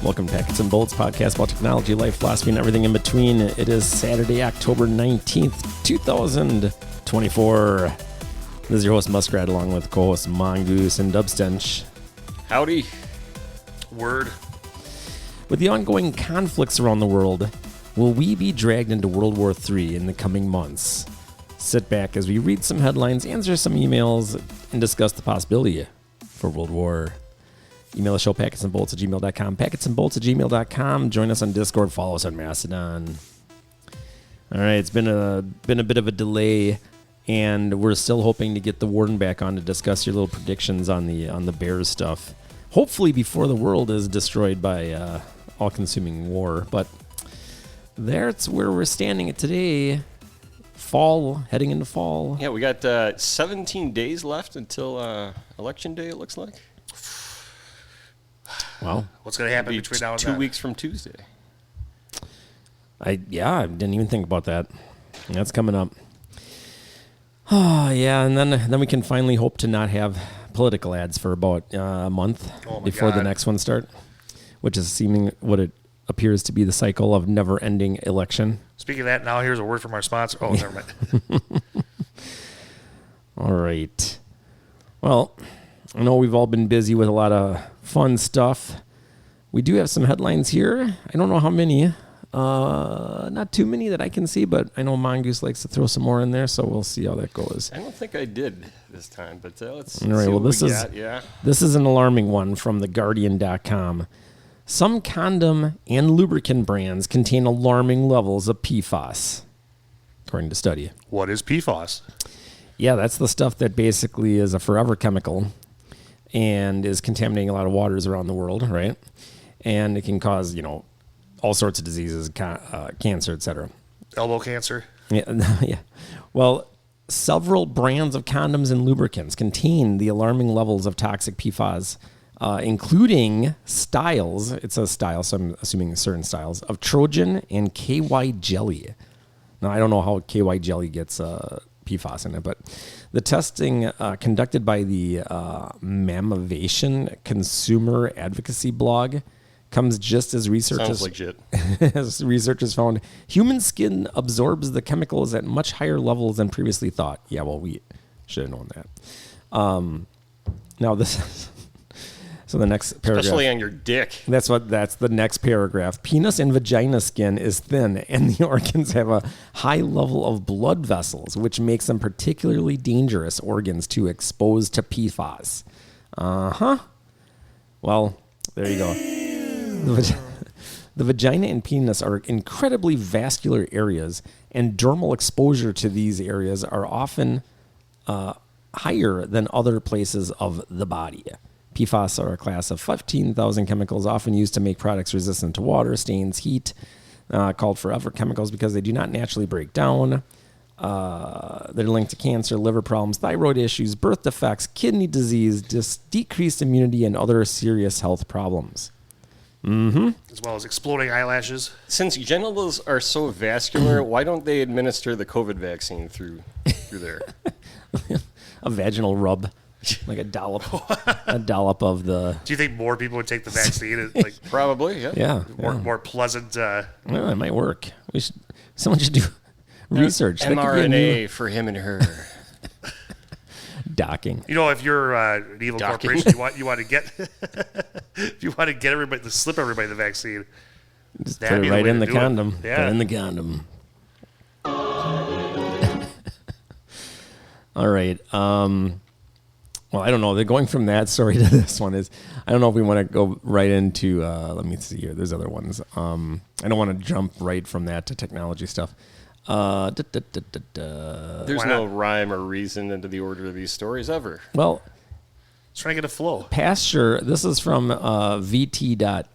Welcome to Packets and Bolts podcast about technology, life, philosophy, and everything in between. It is Saturday, October 19th, 2024. This is your host, Muskrat, along with co-hosts Mongoose and Dubstench. Howdy. Word. With the ongoing conflicts around the world, will we be dragged into World War III in the coming months? Sit back as we read some headlines, answer some emails, and discuss the possibility for World War. Email the show, packetsandbolts@gmail.com, packetsandbolts@gmail.com. Join us on Discord, follow us on Mastodon. All right, it's been a bit of a delay, and we're still hoping to get the warden back on to discuss your little predictions on the Bears stuff. Hopefully before the world is destroyed by all-consuming war. But that's where we're standing at today. Fall, heading into fall. Yeah, we got 17 days left until Election Day, it looks like. Wow. What's going to happen between now and 2 then? weeks from Tuesday. I didn't even think about that. That's coming up. Oh, yeah, and then we can finally hope to not have political ads for about a month before the next one start, which is seeming what it appears to be the cycle of never-ending election. Speaking of that, now here's a word from our sponsor. Oh, never mind. All right. Well, I know we've all been busy with a lot of fun stuff. We do have some headlines here. I don't know how many. Not too many that I can see, but I know Mongoose likes to throw some more in there, so we'll see how that goes. I don't think I did this time, but let's All right, see well, what this we is got. Yeah. This is an alarming one from theguardian.com. Some condom and lubricant brands contain alarming levels of PFAS, according to study. What is PFAS? Yeah, that's the stuff that basically is a forever chemical and is contaminating a lot of waters around the world, right? And it can cause, all sorts of diseases, cancer, etc. Elbow cancer? Yeah, yeah. Well, several brands of condoms and lubricants contain the alarming levels of toxic PFAS, including styles. It's a style, so I'm assuming certain styles of Trojan and KY jelly. Now, I don't know how KY jelly gets PFAS in it, but the testing conducted by the Mammovation Consumer Advocacy blog comes just as Sounds legit. as researchers found human skin absorbs the chemicals at much higher levels than previously thought. Yeah, well, we should have known that. Now this. So the next paragraph. Especially on your dick. That's the next paragraph. Penis and vagina skin is thin, and the organs have a high level of blood vessels, which makes them particularly dangerous organs to expose to PFAS. Well, there you go. The vagina and penis are incredibly vascular areas, and dermal exposure to these areas are often higher than other places of the body. PFAS are a class of 15,000 chemicals often used to make products resistant to water, stains, heat, called forever chemicals because they do not naturally break down. They're linked to cancer, liver problems, thyroid issues, birth defects, kidney disease, decreased immunity, and other serious health problems. Mm-hmm. As well as exploding eyelashes. Since genitals are so vascular, why don't they administer the COVID vaccine through there? A vaginal rub. Like a dollop of the. Do you think more people would take the vaccine? Probably, yeah. Yeah. More pleasant. Well, it might work. Someone should do research. mRNA for him and her. Docking. If you're an evil corporation, you want to get if you want to get everybody to slip everybody the vaccine. Just put it right in the condom. Yeah. Put it in the condom. All right. Well, I don't know. They're going from that story to this one. I don't know if we want to go right into. Let me see here. There's other ones. I don't want to jump right from that to technology stuff. There's no rhyme or reason into the order of these stories ever. Well, trying to get a flow. Pasture. This is from vt.co.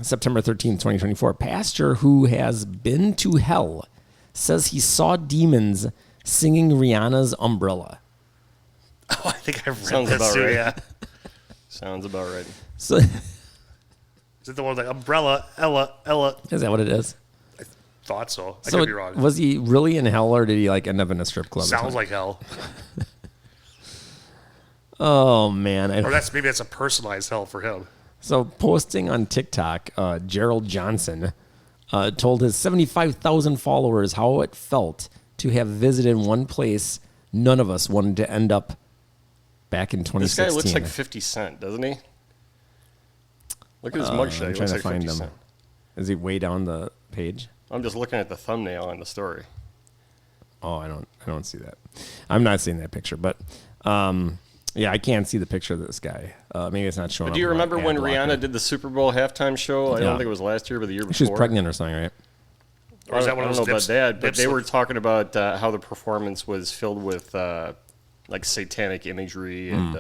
September 13th, 2024. Pasture, who has been to hell, says he saw demons singing Rihanna's Umbrella. Oh, I think I've read Sounds this about too, right. yeah. Sounds about right. So, Is it the one like Umbrella, Ella? is that what it is? Thought so. I So could be wrong. was he really in hell, or did he end up in a strip club? Sounds like hell. Oh man. Or maybe that's a personalized hell for him. So posting on TikTok, Gerald Johnson told his 75,000 followers how it felt to have visited one place none of us wanted to end up back in 2016. This guy looks like 50 Cent, doesn't he? Look at his mugshot. I'm He trying looks to like find 50 him. Cent. Is he way down the page? I'm just looking at the thumbnail on the story. Oh, I don't see that. I'm not seeing that picture, but yeah, I can't see the picture of this guy. Maybe it's not showing But up. do you in my remember when ad blocker. Rihanna did the Super Bowl halftime show? I Yeah. don't think it was last year, but the year before. She was pregnant or something, right? Or is that I one don't of know those about that, but they nip were slip- talking about how the performance was filled with like satanic imagery and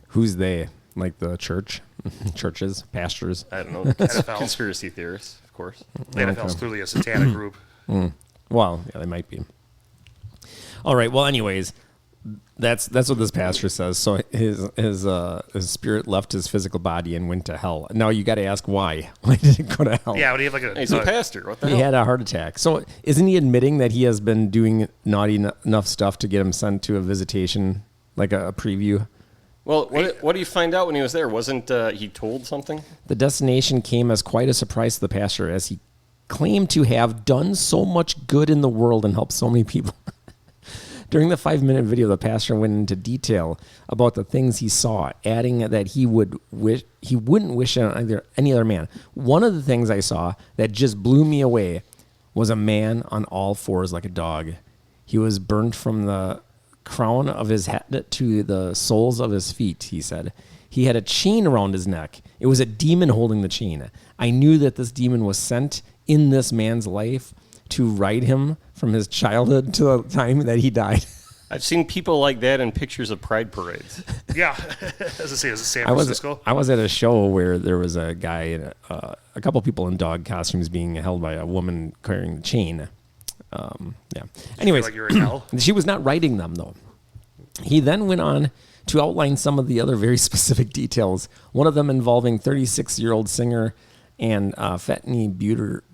Who's they? Like the church, churches, pastors. I don't know, NFL. conspiracy theorists, of course. The NFL's clearly a satanic group. Well, yeah, they might be. All right. Well, anyways, that's what this pastor says. So his spirit left his physical body and went to hell. Now you got to ask why. Why did it go to hell? Yeah, would he have like He's a pastor. What the He hell? had a heart attack. So isn't he admitting that he has been doing naughty enough stuff to get him sent to a visitation, like a preview? Well, what do you find out when he was there? Wasn't he told something? The destination came as quite a surprise to the pastor, as he claimed to have done so much good in the world and helped so many people. During the 5-minute video, the pastor went into detail about the things he saw, adding that he wouldn't wish it on any other man. One of the things I saw that just blew me away was a man on all fours like a dog. He was burnt from the crown of his head to the soles of his feet, he said. He had a chain around his neck. It was a demon holding the chain. I knew that this demon was sent in this man's life to ride him from his childhood to the time that he died. I've seen people like that in pictures of pride parades. Yeah. As I say, is it San Francisco? I was at a show where there was a guy, a couple people in dog costumes being held by a woman carrying the chain. Yeah. Anyways, Like you're in hell? she was not riding them, though. He then went on to outline some of the other very specific details, one of them involving 36-year-old singer and Fenty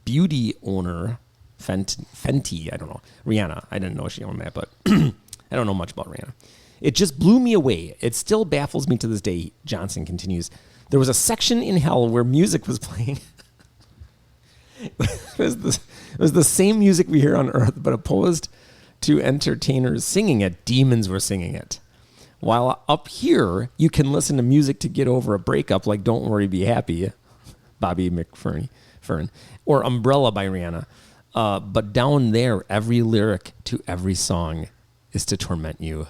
beauty owner, Fenty, I don't know, Rihanna. I didn't know she owned that, but I don't know much about Rihanna. It just blew me away. It still baffles me to this day, Johnson continues. There was a section in hell where music was playing. It was the same music we hear on earth, but opposed to entertainers singing it, demons were singing it. While up here, you can listen to music to get over a breakup like Don't Worry, Be Happy, Bobby McFerrin, or Umbrella by Rihanna. But down there, every lyric to every song is to torment you.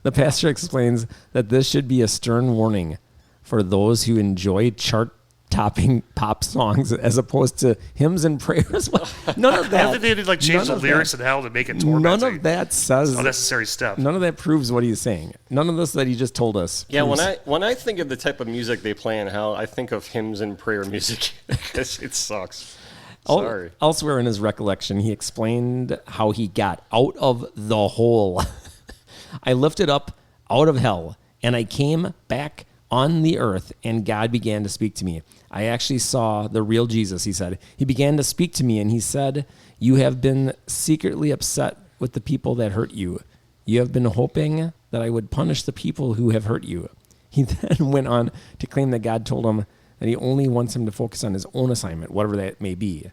The pastor explains that this should be a stern warning for those who enjoy chart-topping pop songs as opposed to hymns and prayers. None of I that. don't think they did like change the none of lyrics that- in hell to make it tormenting. None of that says. Unnecessary step. None of that proves what he's saying. None of this that he just told us. Yeah, proves- when I think of the type of music they play in hell, I think of hymns and prayer music. It sucks. Sorry. Elsewhere in his recollection, he explained how he got out of the hole. I lifted up out of hell, and I came back on the earth, and God began to speak to me. I actually saw the real Jesus, he said. He began to speak to me, and he said, "You have been secretly upset with the people that hurt you. You have been hoping that I would punish the people who have hurt you." He then went on to claim that God told him that he only wants him to focus on his own assignment, whatever that may be.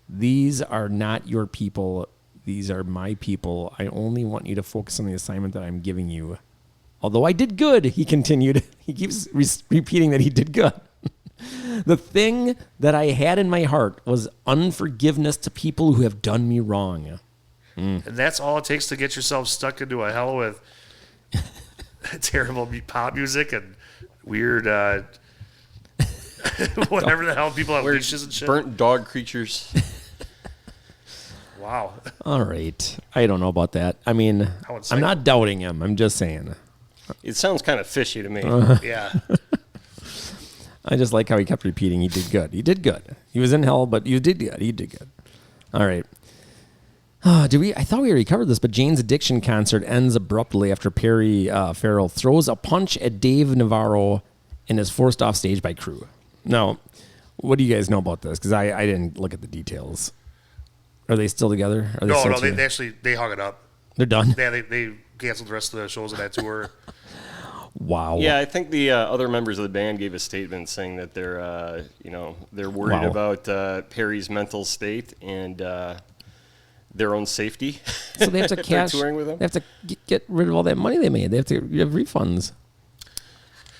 These are not your people. These are my people. I only want you to focus on the assignment that I'm giving you. Although I did good, he continued. He keeps repeating that he did good. The thing that I had in my heart was unforgiveness to people who have done me wrong. And that's all it takes to get yourself stuck into a hell with terrible pop music and weird, whatever the hell people have Weird leashes and shit. burnt dog creatures. Wow. All right. I don't know about that. I mean, would say- I'm not doubting him. I'm just saying. It sounds kind of fishy to me. Yeah. I just like how he kept repeating he did good. He did good. He was in hell, but you did good. He did good. All right. I thought we already covered this, but Jane's Addiction concert ends abruptly after Perry Farrell throws a punch at Dave Navarro and is forced off stage by crew. Now, what do you guys know about this? Because I didn't look at the details. Are they still together? Are they No, still no, together? they hung it up. They're done? Yeah, they canceled the rest of the shows of that tour. Wow. Yeah, I think the other members of the band gave a statement saying that they're, they're worried Wow. about Perry's mental state and their own safety. So they have to if they're cash. touring with them. They have to get rid of all that money they made. They have to have refunds.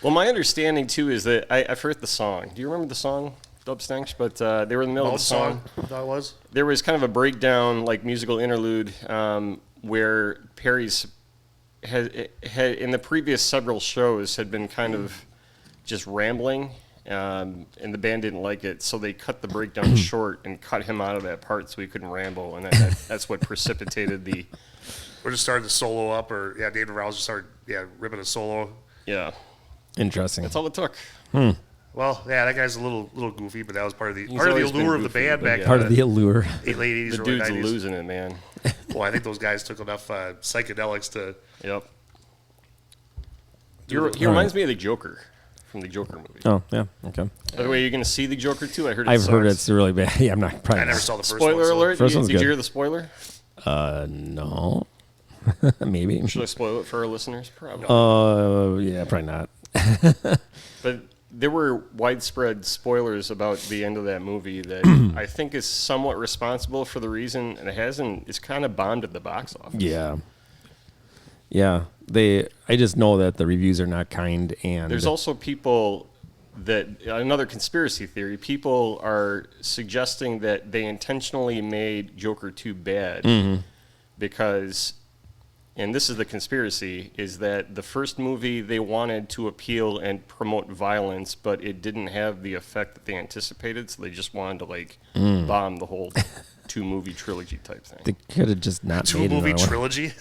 Well, my understanding too is that I forget the song. Do you remember the song, Dub Stanks? But they were in the middle of Old the song. song, that was. There was kind of a breakdown, like musical interlude, where Perry's had in the previous several shows had been kind of just rambling, and the band didn't like it, so they cut the breakdown short and cut him out of that part so he couldn't ramble, and that's what precipitated the Or just started to solo up, or David Rouse just started ripping a solo. yeah. Interesting. That's all it took. Well, that guy's a little goofy, but that was part of the He's allure always been of the goofy, band but back yeah. Part of the allure. late 80s, The early dude's 90s. losing it, man. Well, I think those guys took enough psychedelics to. Yep. He reminds me of the Joker from the Joker movie. Oh, yeah. Okay. By the way, you're going to see the Joker too? I heard it I've heard sucks. it's really bad. Yeah, I'm not probably. I never saw the first Spoiler one. so- alert. First Did one's you good. hear the spoiler? No. Maybe. Should I spoil it for our listeners? Probably. Yeah, probably not. But there were widespread spoilers about the end of that movie that I think is somewhat responsible for the reason it's kind of bombed at the box office. Yeah. Yeah. I just know that the reviews are not kind, and There's also people that, another conspiracy theory, people are suggesting that they intentionally made Joker 2 bad because, and this is the conspiracy, is that the first movie they wanted to appeal and promote violence, but it didn't have the effect that they anticipated, so they just wanted to bomb the whole 2-movie trilogy type thing. they could have just not made Two-movie another one. trilogy.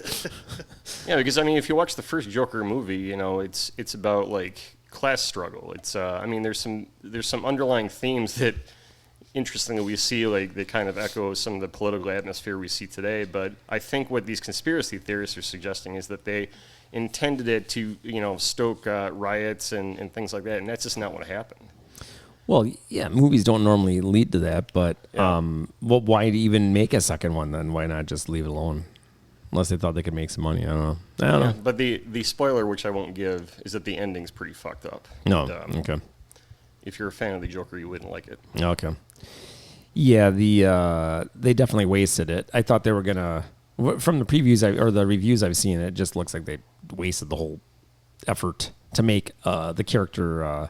Yeah, because I mean, if you watch the first Joker movie, it's about like class struggle. It's there's some underlying themes that, interestingly, we see like they kind of echo some of the political atmosphere we see today. But I think what these conspiracy theorists are suggesting is that they intended it to stoke riots and things like that, and that's just not what happened. Well, yeah, movies don't normally lead to that, but Yeah. why even make a second one then? Why not just leave it alone? Unless they thought they could make some money. I don't know. I don't know. But the spoiler, which I won't give, is that the ending's pretty fucked up. No. And, Okay. if you're a fan of the Joker, you wouldn't like it. Okay. Yeah, they definitely wasted it. I thought they were gonna, from the previews or the reviews I've seen, it just looks like they wasted the whole effort to make the character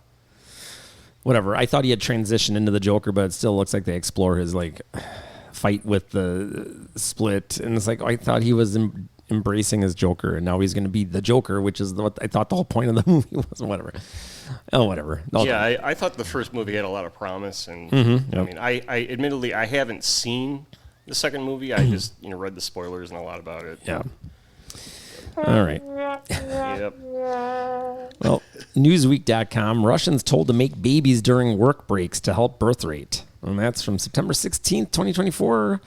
whatever. I thought he had transitioned into the Joker, but it still looks like they explore his like fight with the Split, and it's like I thought he was embracing his Joker, and now he's going to be the Joker, which is what I thought the whole point of the movie was. Whatever. Oh, whatever. Yeah, I thought the first movie had a lot of promise, and yep. I mean, I admittedly I haven't seen the second movie. I just read the spoilers and a lot about it. Yeah. All right. Yep. Well, Newsweek.com, Russians told to make babies during work breaks to help birth rate. And that's from September 16th, 2024.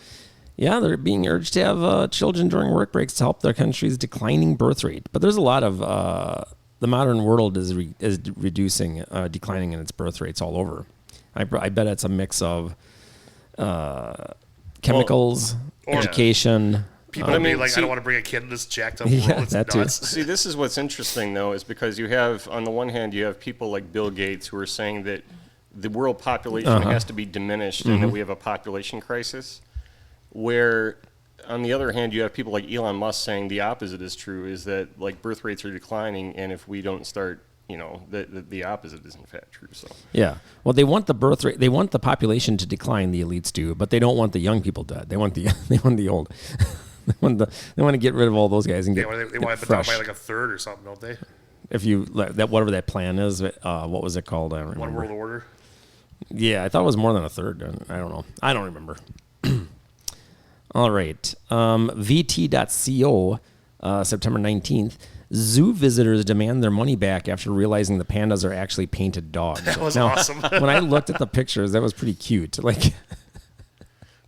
Yeah, they're being urged to have children during work breaks to help their country's declining birth rate. But there's a lot of, the modern world is reducing, declining in its birth rates all over. I bet it's a mix of chemicals, Or- education. People I would be mean, like, see- I don't want to bring a kid in this jacked up Yeah, world. It's that too. nuts. See, this is what's interesting though, is because you have on the one hand you have people like Bill Gates who are saying that the world population has to be diminished and that we have a population crisis. Where on the other hand you have people like Elon Musk saying the opposite is true, is that like birth rates are declining, and if we don't start, the opposite is in fact true. So Yeah. Well, they want the birth rate. They want the population to decline. The elites do, but they don't want the young people dead. They want the old. they want to get rid of all those guys and They get, want to get put down fresh. by like a third or something, don't they? If you that whatever that plan is, what was it called? I don't One remember. world order. Yeah, I thought it was more than a third. I don't know. I don't remember. All right. VT.co, September 19th. Zoo visitors demand their money back after realizing the pandas are actually painted dogs. That was Now, awesome. when I looked at the pictures, that was pretty cute. Like,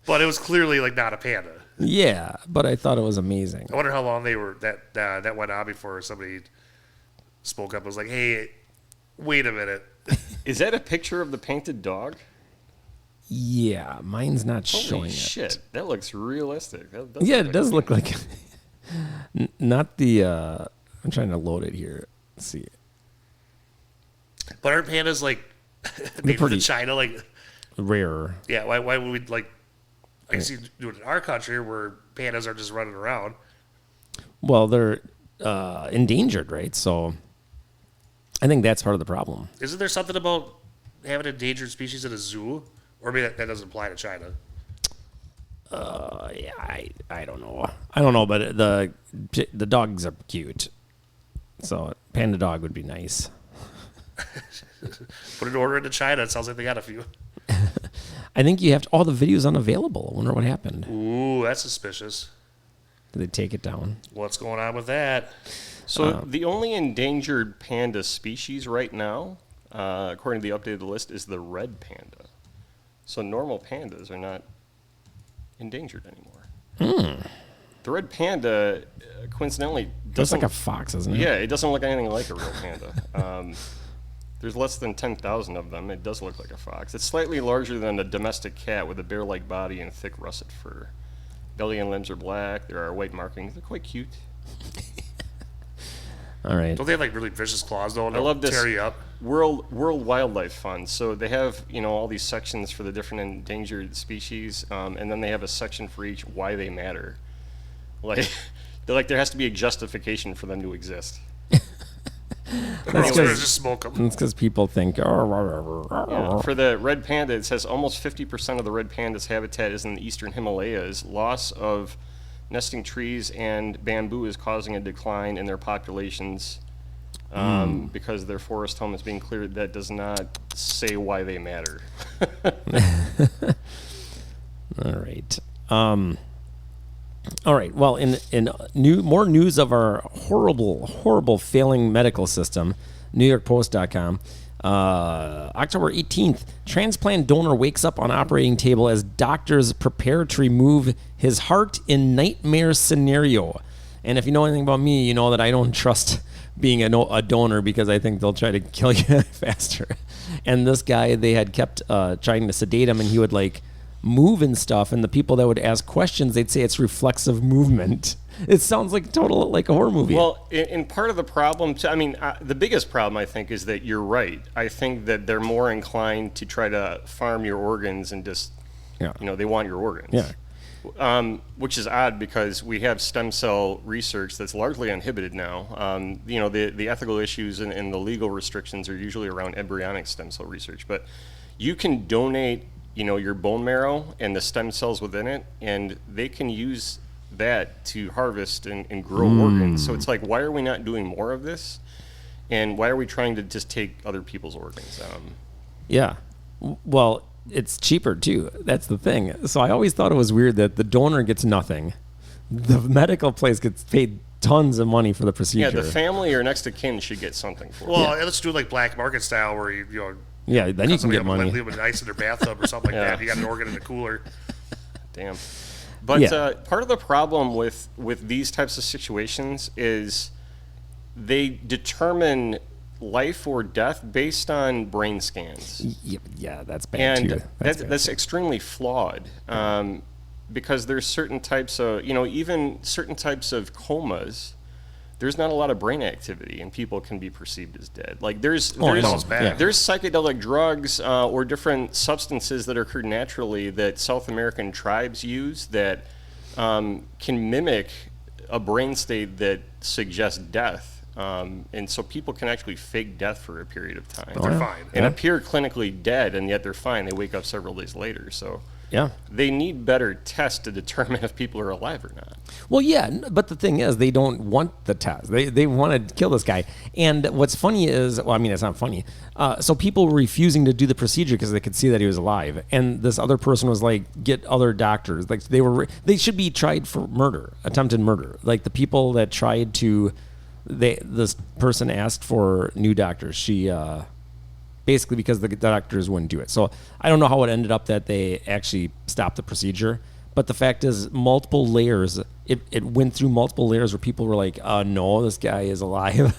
But it was clearly like not a panda. yeah, but I thought it was amazing. I wonder how long they were that went on before somebody spoke up and was like, "Hey, wait a minute." is that a picture of the painted dog? Yeah, mine's not Holy showing shit, it. that looks realistic. Yeah, it does look like. Not the. I'm trying to load it here. Let's see. But aren't pandas like made pretty- in China? Like, Rare. yeah, why would we like? I guess you do it in our country where pandas are just running around. Well, they're endangered, right? So I think that's part of the problem. Isn't there something about having endangered species in a zoo? Or maybe that doesn't apply to China. Yeah, I don't know. I don't know, but the dogs are cute. So panda dog would be nice. Put an order into China. It sounds like they got a few. I think you have all the videos unavailable. I wonder what happened. Ooh, that's suspicious. Did they take it down? What's going on with that? So the only endangered panda species right now, according to the updated list, is the red panda. So normal pandas are not endangered anymore. The red panda, coincidentally, Looks doesn't like a fox, isn't it? Yeah, it doesn't look anything like a real panda. There's less than 10,000 of them. It does look like a fox. It's slightly larger than a domestic cat with a bear-like body and thick russet fur. Belly and limbs are black. There are white markings. They're quite cute. All right. Don't they have like really vicious claws though? I love this. Tear you up. World Wildlife Fund. So they have all these sections for the different endangered species, and then they have a section for each why they matter. Like there has to be a justification for them to exist. That's good. just smoke them. It's because people think, Yeah. For the red panda, it says almost 50% of the red panda's habitat is in the eastern Himalayas. Loss of nesting trees and bamboo is causing a decline in their populations because their forest home is being cleared. That does not say why they matter. all right. All right. Well, in more news of our horrible failing medical system, NewYorkPost.com. October 18th, transplant donor wakes up on operating table as doctors prepare to remove his heart in nightmare scenario. And if you know anything about me, you know that I don't trust being a donor because I think they'll try to kill you faster. And this guy, they had kept trying to sedate him, and he would like move and stuff, and the people that would ask questions, they'd say it's reflexive movement. It sounds like like a horror movie. Well, in part of the problem, the biggest problem, I think, is that you're right. I think that they're more inclined to try to farm your organs and just, they want your organs. Yeah. Which is odd because we have stem cell research that's largely uninhibited now. The ethical issues and the legal restrictions are usually around embryonic stem cell research. But you can donate, your bone marrow and the stem cells within it, and they can use that to harvest and grow organs. So it's like, why are we not doing more of this? And why are we trying to just take other people's organs? Yeah. Well, it's cheaper too. That's the thing. So I always thought it was weird that the donor gets nothing. The medical place gets paid tons of money for the procedure. Yeah, the family or next of kin should get something for it. Well, let's do it like black market style where you yeah, then you can get money. Leave them ice in their bathtub or something like Yeah. that. You got an organ in the cooler. Damn. But Yeah. Part of the problem with these types of situations is they determine life or death based on brain scans. Yeah, that's bad too. And Bad. that's extremely flawed because there's certain types of, even certain types of comas, there's not a lot of brain activity and people can be perceived as dead. Like there's bad. there's psychedelic drugs or different substances that occur naturally that South American tribes use that can mimic a brain state that suggests death. And so people can actually fake death for a period of time. They're fine. And appear clinically dead, and yet they're fine. They wake up several days later. So Yeah. they need better tests to determine if people are alive or not. Well, yeah, but the thing is, they don't want the test. They want to kill this guy. And what's funny is, it's not funny. So people were refusing to do the procedure because they could see that he was alive. And this other person was like, get other doctors. Like they should be tried for murder, attempted murder. Like the people that tried to, this person asked for new doctors. She basically because the doctors wouldn't do it. So I don't know how it ended up that they actually stopped the procedure. But the fact is, multiple layers, it went through multiple layers where people were like, no, this guy is alive.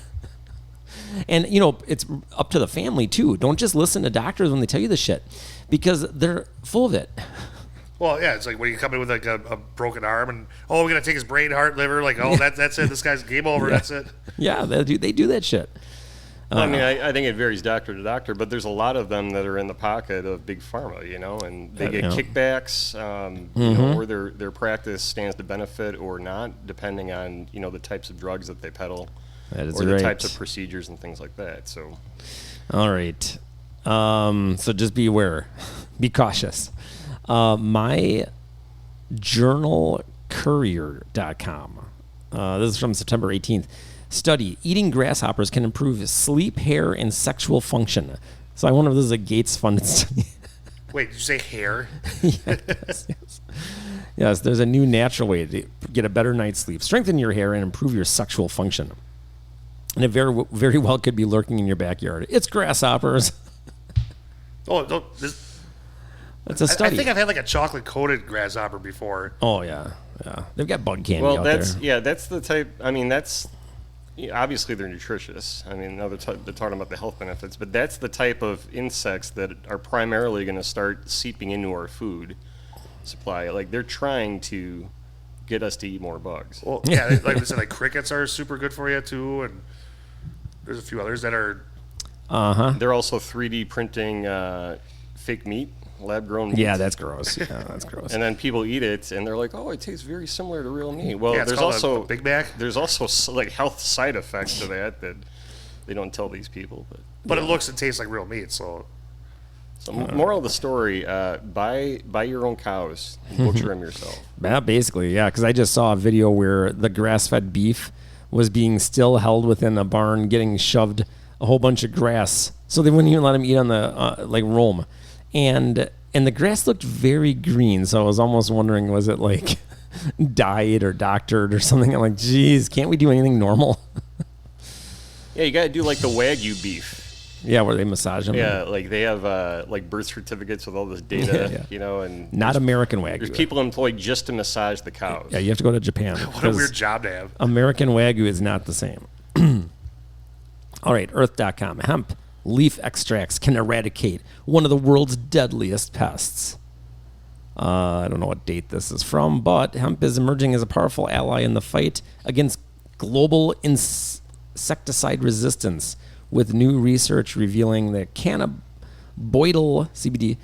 And, it's up to the family, too. Don't just listen to doctors when they tell you this shit because they're full of it. Well, yeah, it's like when you come in with like a broken arm and we're gonna take his brain, heart, liver, like that's it. This guy's game over. That's it. Yeah, they do that shit. I mean, I think it varies doctor to doctor, but there's a lot of them that are in the pocket of big pharma, and they get kickbacks, or their practice stands to benefit or not, depending on the types of drugs that they peddle, That is or the right. types of procedures and things like that. So, All right. So just be aware, be cautious. My journalcourier.com. This is from September 18th. Study: eating grasshoppers can improve sleep, hair, and sexual function. So I wonder if this is a Gates-funded study. Wait, did you say hair? Yes. Yes, there's a new natural way to get a better night's sleep, strengthen your hair, and improve your sexual function. And it very, very well could be lurking in your backyard. It's grasshoppers. It's a I study. think I've had like a chocolate coated grasshopper before. Oh yeah. They've got bug candy well, out that's there. that's the type. I mean, that's obviously they're nutritious. I mean, now they're talking about the health benefits, but that's the type of insects that are primarily going to start seeping into our food supply. Like they're trying to get us to eat more bugs. Well, yeah, like we said, like crickets are super good for you too, and there's a few others that are. They're also 3D printing fake meat, lab-grown meat. Yeah, that's gross. Yeah, that's gross. And then people eat it, and they're like, "Oh, it tastes very similar to real meat." Well, Yeah, it's there's called also a Big Mac. There's also like health side effects to that they don't tell these people. But it looks and tastes like real meat, so. So moral of the story: buy your own cows, butcher them yourself. Yeah, basically, yeah, because I just saw a video where the grass-fed beef was being still held within a barn, getting shoved a whole bunch of grass, so they wouldn't even let them eat on the roam, and the grass looked very green. So I was almost wondering, was it like dyed or doctored or something? I'm like, geez, can't we do anything normal? Yeah, you got to do like the Wagyu beef. Yeah, where they massage them. Yeah, like they have like birth certificates with all this data, Yeah. and Not American Wagyu. there's people employed just to massage the cows. Yeah, you have to go to Japan. What a 'cause weird job to have. American Wagyu is not the same. All right, earth.com. Hemp leaf extracts can eradicate one of the world's deadliest pests. I don't know what date this is from, but hemp is emerging as a powerful ally in the fight against global insecticide resistance, with new research revealing that cannabidiol, CBD,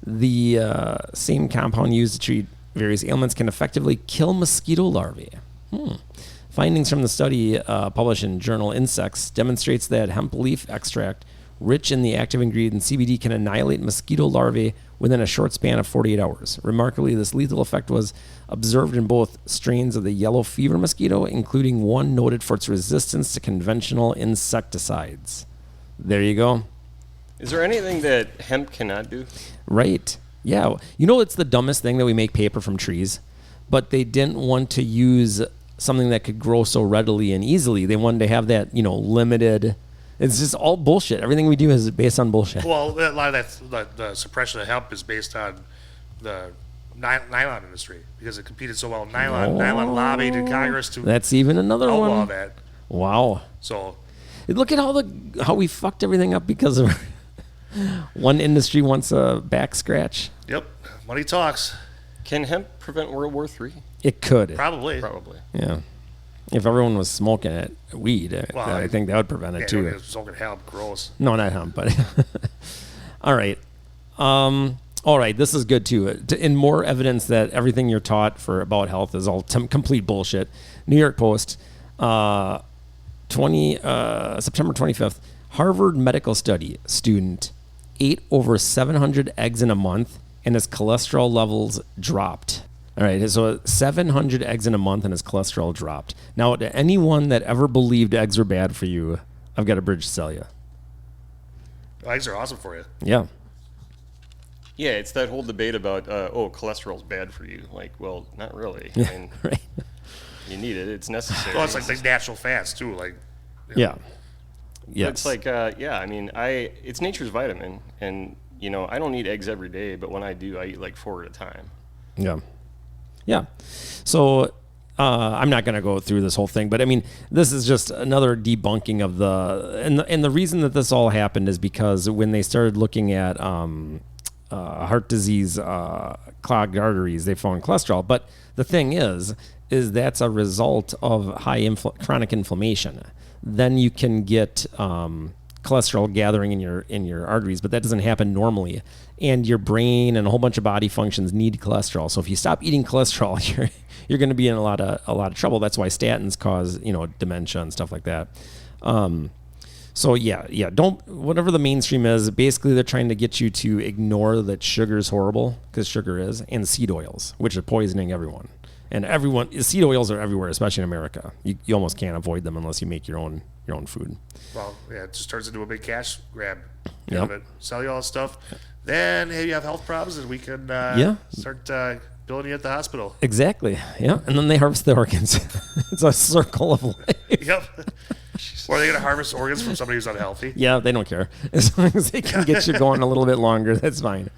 the same compound used to treat various ailments, can effectively kill mosquito larvae. Findings from the study published in journal Insects demonstrates that hemp leaf extract, rich in the active ingredient CBD, can annihilate mosquito larvae within a short span of 48 hours. Remarkably, this lethal effect was observed in both strains of the yellow fever mosquito, including one noted for its resistance to conventional insecticides. There you go. Is there anything that hemp cannot do? Right. Yeah. It's the dumbest thing that we make paper from trees, but they didn't want to use something that could grow so readily and easily. They wanted to have that, limited. It's just all bullshit. Everything we do is based on bullshit. Well, a lot of the suppression of hemp is based on the nylon industry because it competed so well. Nylon lobbied in Congress to That's even another outlaw one. that. Wow. So Look at how we fucked everything up because of one industry wants a back scratch. yep, money talks. Can hemp prevent World War III? It could. Probably. Probably. Yeah. If everyone was smoking it, weed, Well, I think that would prevent it too. It's all gonna help. Gross. No, not hemp, but all right. All right, this is good too. In more evidence that everything you're taught about health is all complete bullshit. New York Post, September 25th. Harvard medical study student ate over 700 eggs in a month and his cholesterol levels dropped. All right, so 700 eggs in a month and his cholesterol dropped. Now, to anyone that ever believed eggs were bad for you, I've got a bridge to sell you. Eggs are awesome for you. Yeah. Yeah, it's that whole debate about, cholesterol's bad for you. Like, well, not really. I mean, Right. you need it. It's necessary. Well, it's like the natural fats too. Like Yeah. But Yes. It's like, it's nature's vitamin. And, I don't eat eggs every day, but when I do, I eat like 4 at a time. Yeah. Yeah. So I'm not going to go through this whole thing, but I mean, this is just another debunking of and the reason that this all happened is because when they started looking at heart disease, clogged arteries. They found cholesterol. But the thing is that's a result of high chronic inflammation. Then you can get cholesterol gathering in your arteries, but that doesn't happen normally. And your brain and a whole bunch of body functions need cholesterol. So if you stop eating cholesterol, you're going to be in a lot of trouble. That's why statins cause dementia and stuff like that. So don't, whatever the mainstream is, basically they're trying to get you to ignore that sugar is horrible, because sugar is, and seed oils, which are poisoning everyone. And seed oils are everywhere, especially in America. You almost can't avoid them unless you make your own food. Well, yeah, it just turns into a big cash grab. Yep. Sell you all this stuff. Then, hey, you have health problems, and we can start billing you at the hospital. Exactly. Yeah. And then they harvest the organs. It's a circle of life. Yep. Or are they going to harvest organs from somebody who's unhealthy? Yeah, they don't care. As long as they can get you going a little bit longer, that's fine.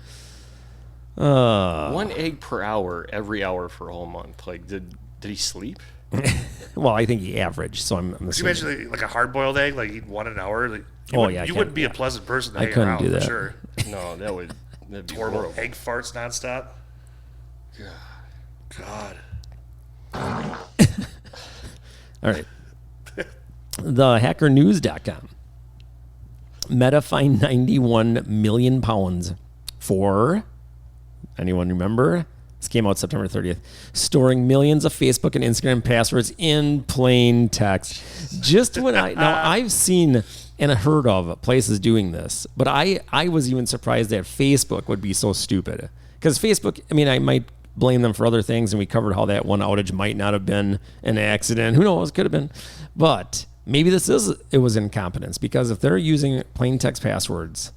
1 egg per hour, every hour for a whole month. Like, did he sleep? Well, I think he averaged, so I'm Could you assuming. imagine like a hard-boiled egg, like eating one an hour? Like, you wouldn't be a pleasant person to I hang couldn't around do that. for sure. No, that'd be Horrible horrible. egg farts nonstop. God. All right. The hackernews.com. Meta fined 91 million pounds for, anyone remember? This came out September 30th. Storing millions of Facebook and Instagram passwords in plain text. Just when I've seen and heard of places doing this, but I was even surprised that Facebook would be so stupid. Because Facebook, I might blame them for other things, and we covered how that one outage might not have been an accident. Who knows? Could have been. But maybe it was incompetence, because if they're using plain text passwords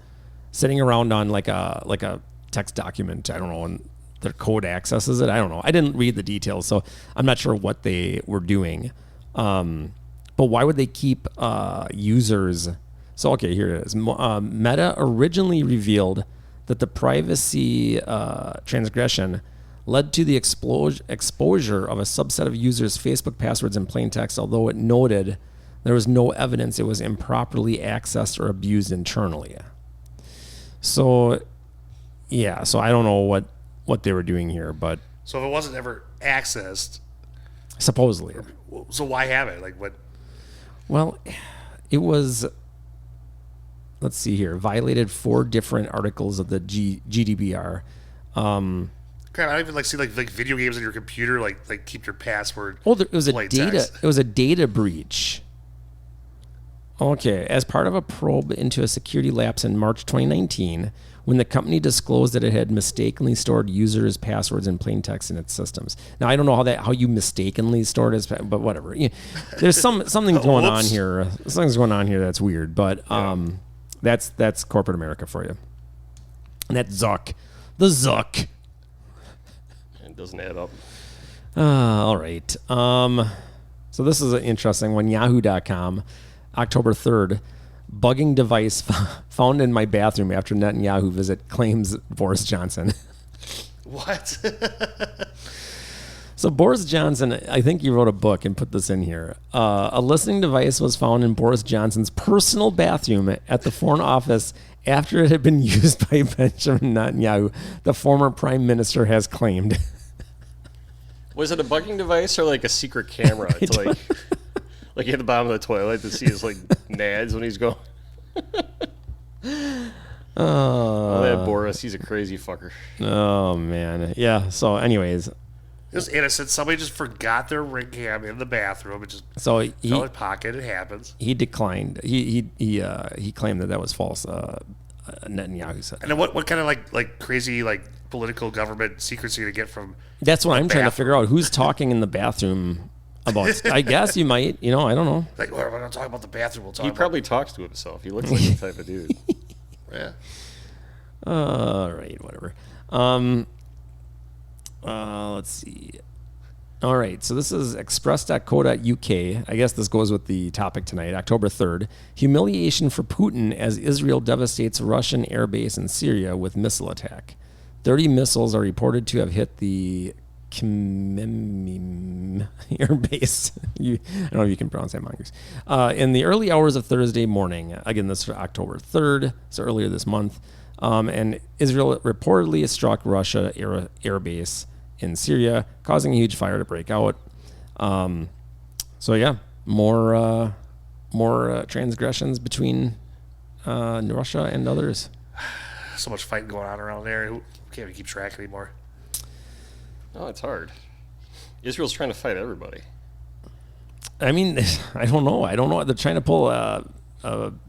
sitting around on like a text document, I don't know, and their code accesses it, I don't know. I didn't read the details, so I'm not sure what they were doing. But why would they keep users? So, okay, here it is. Meta originally revealed that the privacy transgression led to the exposure of a subset of users' Facebook passwords in plain text, although it noted there was no evidence it was improperly accessed or abused internally. So, yeah, so I don't know what they were doing here, but So if it wasn't ever accessed, supposedly. so why have it? Like what? Well, it was, let's see here, violated 4 different articles of the GDPR. God, I don't even see like video games on your computer like keep your password. Oh, it was plain text. It was a data breach. Okay, as part of a probe into a security lapse in March 2019, when the company disclosed that it had mistakenly stored users' passwords in plain text in its systems. Now, I don't know how you mistakenly stored it, but whatever. There's something going on here. Something's going on here that's weird, but that's corporate America for you. And that's Zuck. The Zuck. It doesn't add up. All right. So this is an interesting one. Yahoo.com, October 3rd. Bugging device found in my bathroom after Netanyahu visit, claims Boris Johnson. What? So Boris Johnson, I think he wrote a book and put this in here. A listening device was found in Boris Johnson's personal bathroom at the Foreign Office after it had been used by Benjamin Netanyahu, the former prime minister has claimed. Was it a bugging device or like a secret camera to like at the bottom of the toilet to see his like nads when he's going? Oh, that Boris, he's a crazy fucker. Oh, man. Yeah, so anyways. It was innocent. Somebody just forgot their ring cam in the bathroom. It just So fell in his pocket. It happens. he declined. He claimed that was false. Netanyahu said. And then what kind of like crazy like political government secrets are you gonna get from? That's what I'm trying to bathroom? figure out. Who's talking in the bathroom about? I guess you might. I don't know. Like, we're gonna talk about the bathroom. We'll talk. He about probably talks to himself. He looks like the type of dude. Yeah. All right, whatever. Let's see. All right, so this is express.co.uk. I guess this goes with the topic tonight, October 3rd. Humiliation for Putin as Israel devastates Russian airbase in Syria with missile attack. 30 missiles are reported to have hit the Khmeimim airbase. I don't know if you can pronounce that, Mongoose. In the early hours of Thursday morning, again, this is October 3rd, so earlier this month, And Israel reportedly struck Russia air base in Syria, causing a huge fire to break out. So yeah, more transgressions between Russia and others. So much fighting going on around there. Who can't even keep track anymore? Oh, it's hard. Israel's trying to fight everybody. I mean, I don't know. They're trying to pull a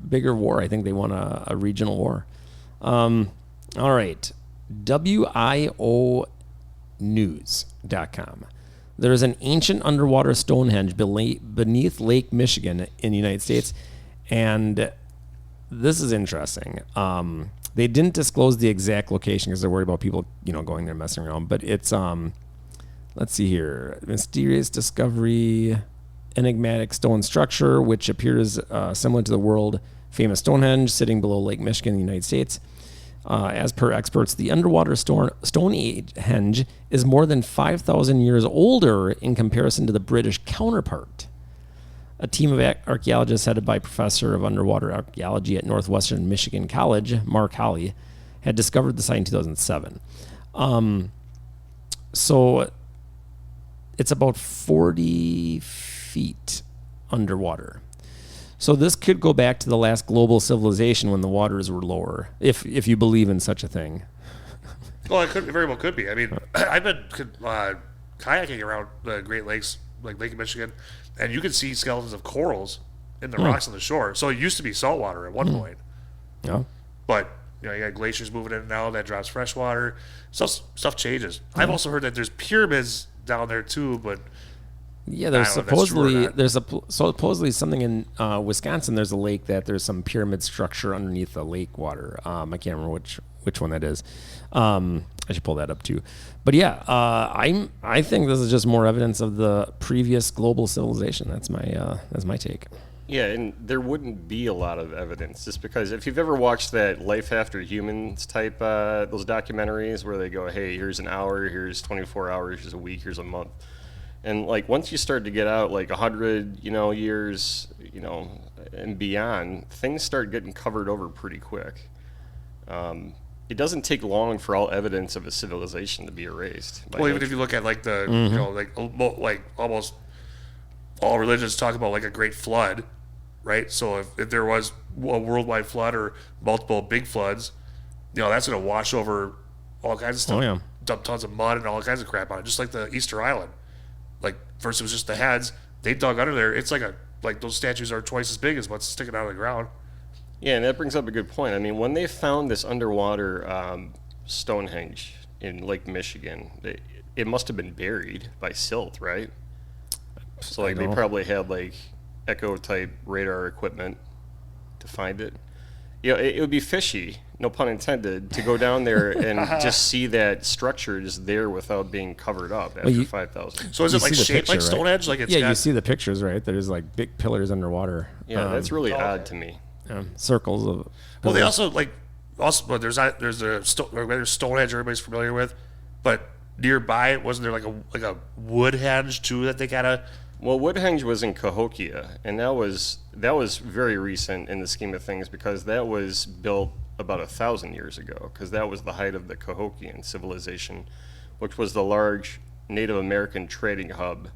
bigger war. I think they want a regional war. All right. WIOnews.com. There's an ancient underwater Stonehenge beneath Lake Michigan in the United States. And this is interesting. They didn't disclose the exact location because they're worried about people, going there messing around. But it's, let's see here. Mysterious discovery, enigmatic stone structure, which appears similar to the world famous Stonehenge sitting below Lake Michigan in the United States. As per experts, the underwater Stonehenge is more than 5,000 years older in comparison to the British counterpart. A team of archaeologists headed by Professor of Underwater Archaeology at Northwestern Michigan College, Mark Holley, had discovered the site in 2007. So it's about 40 feet underwater. So this could go back to the last global civilization when the waters were lower, if you believe in such a thing. Well, it very well could be. I mean, I've been kayaking around the Great Lakes, like Lake Michigan, and you can see skeletons of corals in the rocks on the shore. So it used to be saltwater at one point. Yeah. But you got glaciers moving in and out, that drops fresh water. Stuff changes. I've also heard that there's pyramids down there too, but yeah, there's I don't know if that's true or supposedly something in Wisconsin. There's a lake that there's some pyramid structure underneath the lake water. I can't remember which one that is. I should pull that up too. But yeah, I think this is just more evidence of the previous global civilization. That's my take. Yeah, and there wouldn't be a lot of evidence just because if you've ever watched that Life After Humans type, those documentaries where they go, hey, here's an hour, here's 24 hours, here's a week, here's a month. And like once you start to get out like 100, years, and beyond, things start getting covered over pretty quick. It doesn't take long for all evidence of a civilization to be erased. Well, even if you look at like the, like almost all religions talk about like a great flood, right? So if there was a worldwide flood or multiple big floods, that's going to wash over all kinds of stuff. Oh, yeah. Dump tons of mud and all kinds of crap on it, just like the Easter Island. Like first it was just the heads. They dug under there. It's like those statues are twice as big as what's sticking out of the ground. Yeah, and that brings up a good point. I mean, when they found this underwater Stonehenge in Lake Michigan, it must have been buried by silt, right? So like they probably had like echo type radar equipment to find it. It would be fishy, no pun intended, to go down there and just see that structure just there without being covered up after 5,000. So is it like see the shaped picture, like Stonehenge? Like it's Yeah, got, you see the pictures, right? There's like big pillars underwater. Yeah, that's really odd to me. Circles of. Well, they also but there's Stonehenge everybody's familiar with, but nearby wasn't there like a Woodhenge too that they gotta. Well, Woodhenge was in Cahokia, and that was very recent in the scheme of things because that was built about 1,000 years ago, because that was the height of the Cahokian civilization, which was the large Native American trading hub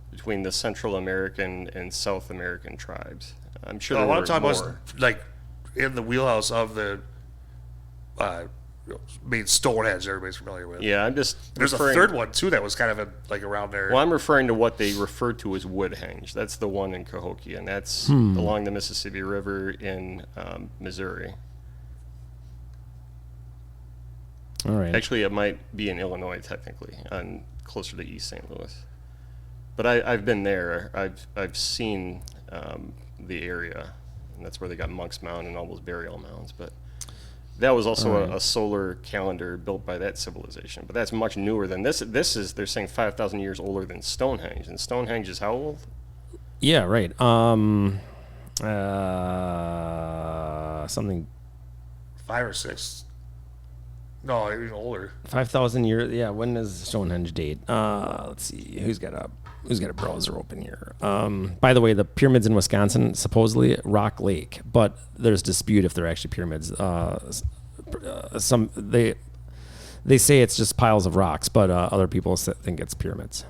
between the Central American and South American tribes. I'm sure there what were I'm talking more. about was like in the wheelhouse of the main Stonehenge everybody's familiar with. Yeah, I'm just There's a third one too that was kind of like around there. Well, I'm referring to what they refer to as Woodhenge. That's the one in Cahokia, and that's along the Mississippi River in Missouri. All right. Actually, it might be in Illinois technically, closer to East St. Louis. But I've been there. I've seen the area, and that's where they got Monk's Mound and all those burial mounds. But that was also a solar calendar built by that civilization. But that's much newer than this. This is, they're saying 5,000 years older than Stonehenge. And Stonehenge is how old? Yeah, right. Something 5 or 6. No, even older. 5,000 years. Yeah, when does Stonehenge date? Let's see. Who's got a browser open here? By the way, the pyramids in Wisconsin, supposedly Rock Lake, but there's dispute if they're actually pyramids. some they say it's just piles of rocks, but other people think it's pyramids.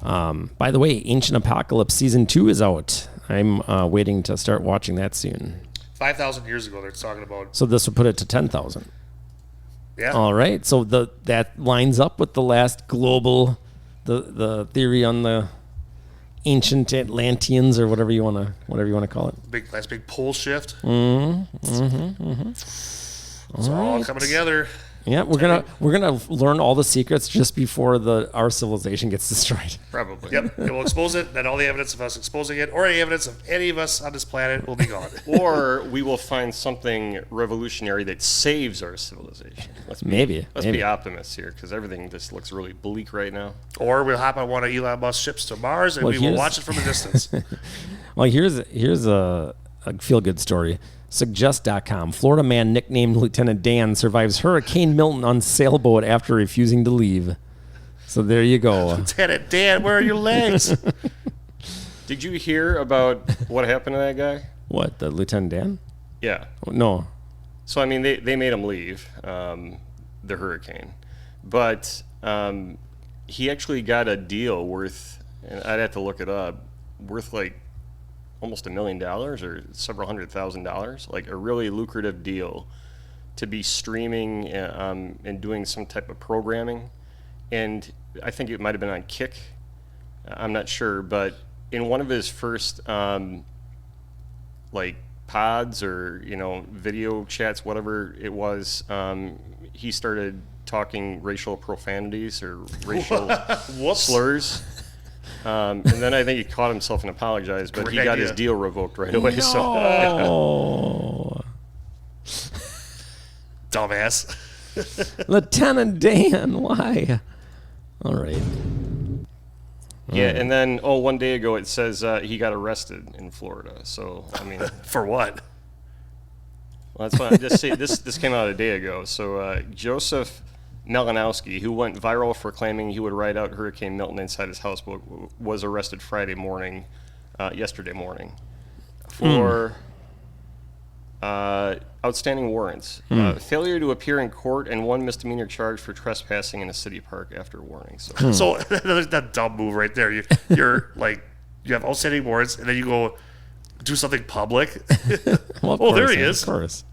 By the way, Ancient Apocalypse Season 2 is out. I'm waiting to start watching that soon. 5,000 years ago, they're talking about. So this would put it to 10,000. Yeah. All right. So that lines up with the last global, the theory on the ancient Atlanteans or whatever you want to call it. Last big pole shift. It's all coming together. Yeah, we're gonna learn all the secrets just before our civilization gets destroyed. Probably. Yep. It will expose it, then all the evidence of us exposing it, or any evidence of any of us on this planet will be gone. Or we will find something revolutionary that saves our civilization. Let's be optimists here, because everything just looks really bleak right now. Or we'll hop on one of Elon Musk's ships to Mars, and we will watch it from a distance. Well, here's a feel-good story. Suggest.com. Florida man nicknamed Lieutenant Dan survives Hurricane Milton on sailboat after refusing to leave. So there you go. Lieutenant Dan, where are your legs? Did you hear about what happened to that guy? What, the Lieutenant Dan? Yeah. No. So, I mean, they made him leave the hurricane. But he actually got a deal worth, and I'd have to look it up, worth like almost $1 million or several $100,000, like a really lucrative deal to be streaming and doing some type of programming. And I think it might have been on Kick. I'm not sure, but in one of his first like pods or video chats, whatever it was, he started talking racial profanities or racial slurs. And then I think he caught himself and apologized, but he got his deal revoked right away. No. So, Dumbass. Lieutenant Dan, why? All right. Yeah, and then one day ago it says he got arrested in Florida. So I mean, For what? well, that's what I just say. This came out a day ago. So Joseph Malinowski, who went viral for claiming he would ride out Hurricane Milton inside his houseboat, was arrested yesterday morning, for outstanding warrants, failure to appear in court, and one misdemeanor charge for trespassing in a city park after warning. So that dumb move right there. You're like, you have outstanding warrants, and then you go do something public. Well, there he is. Of course.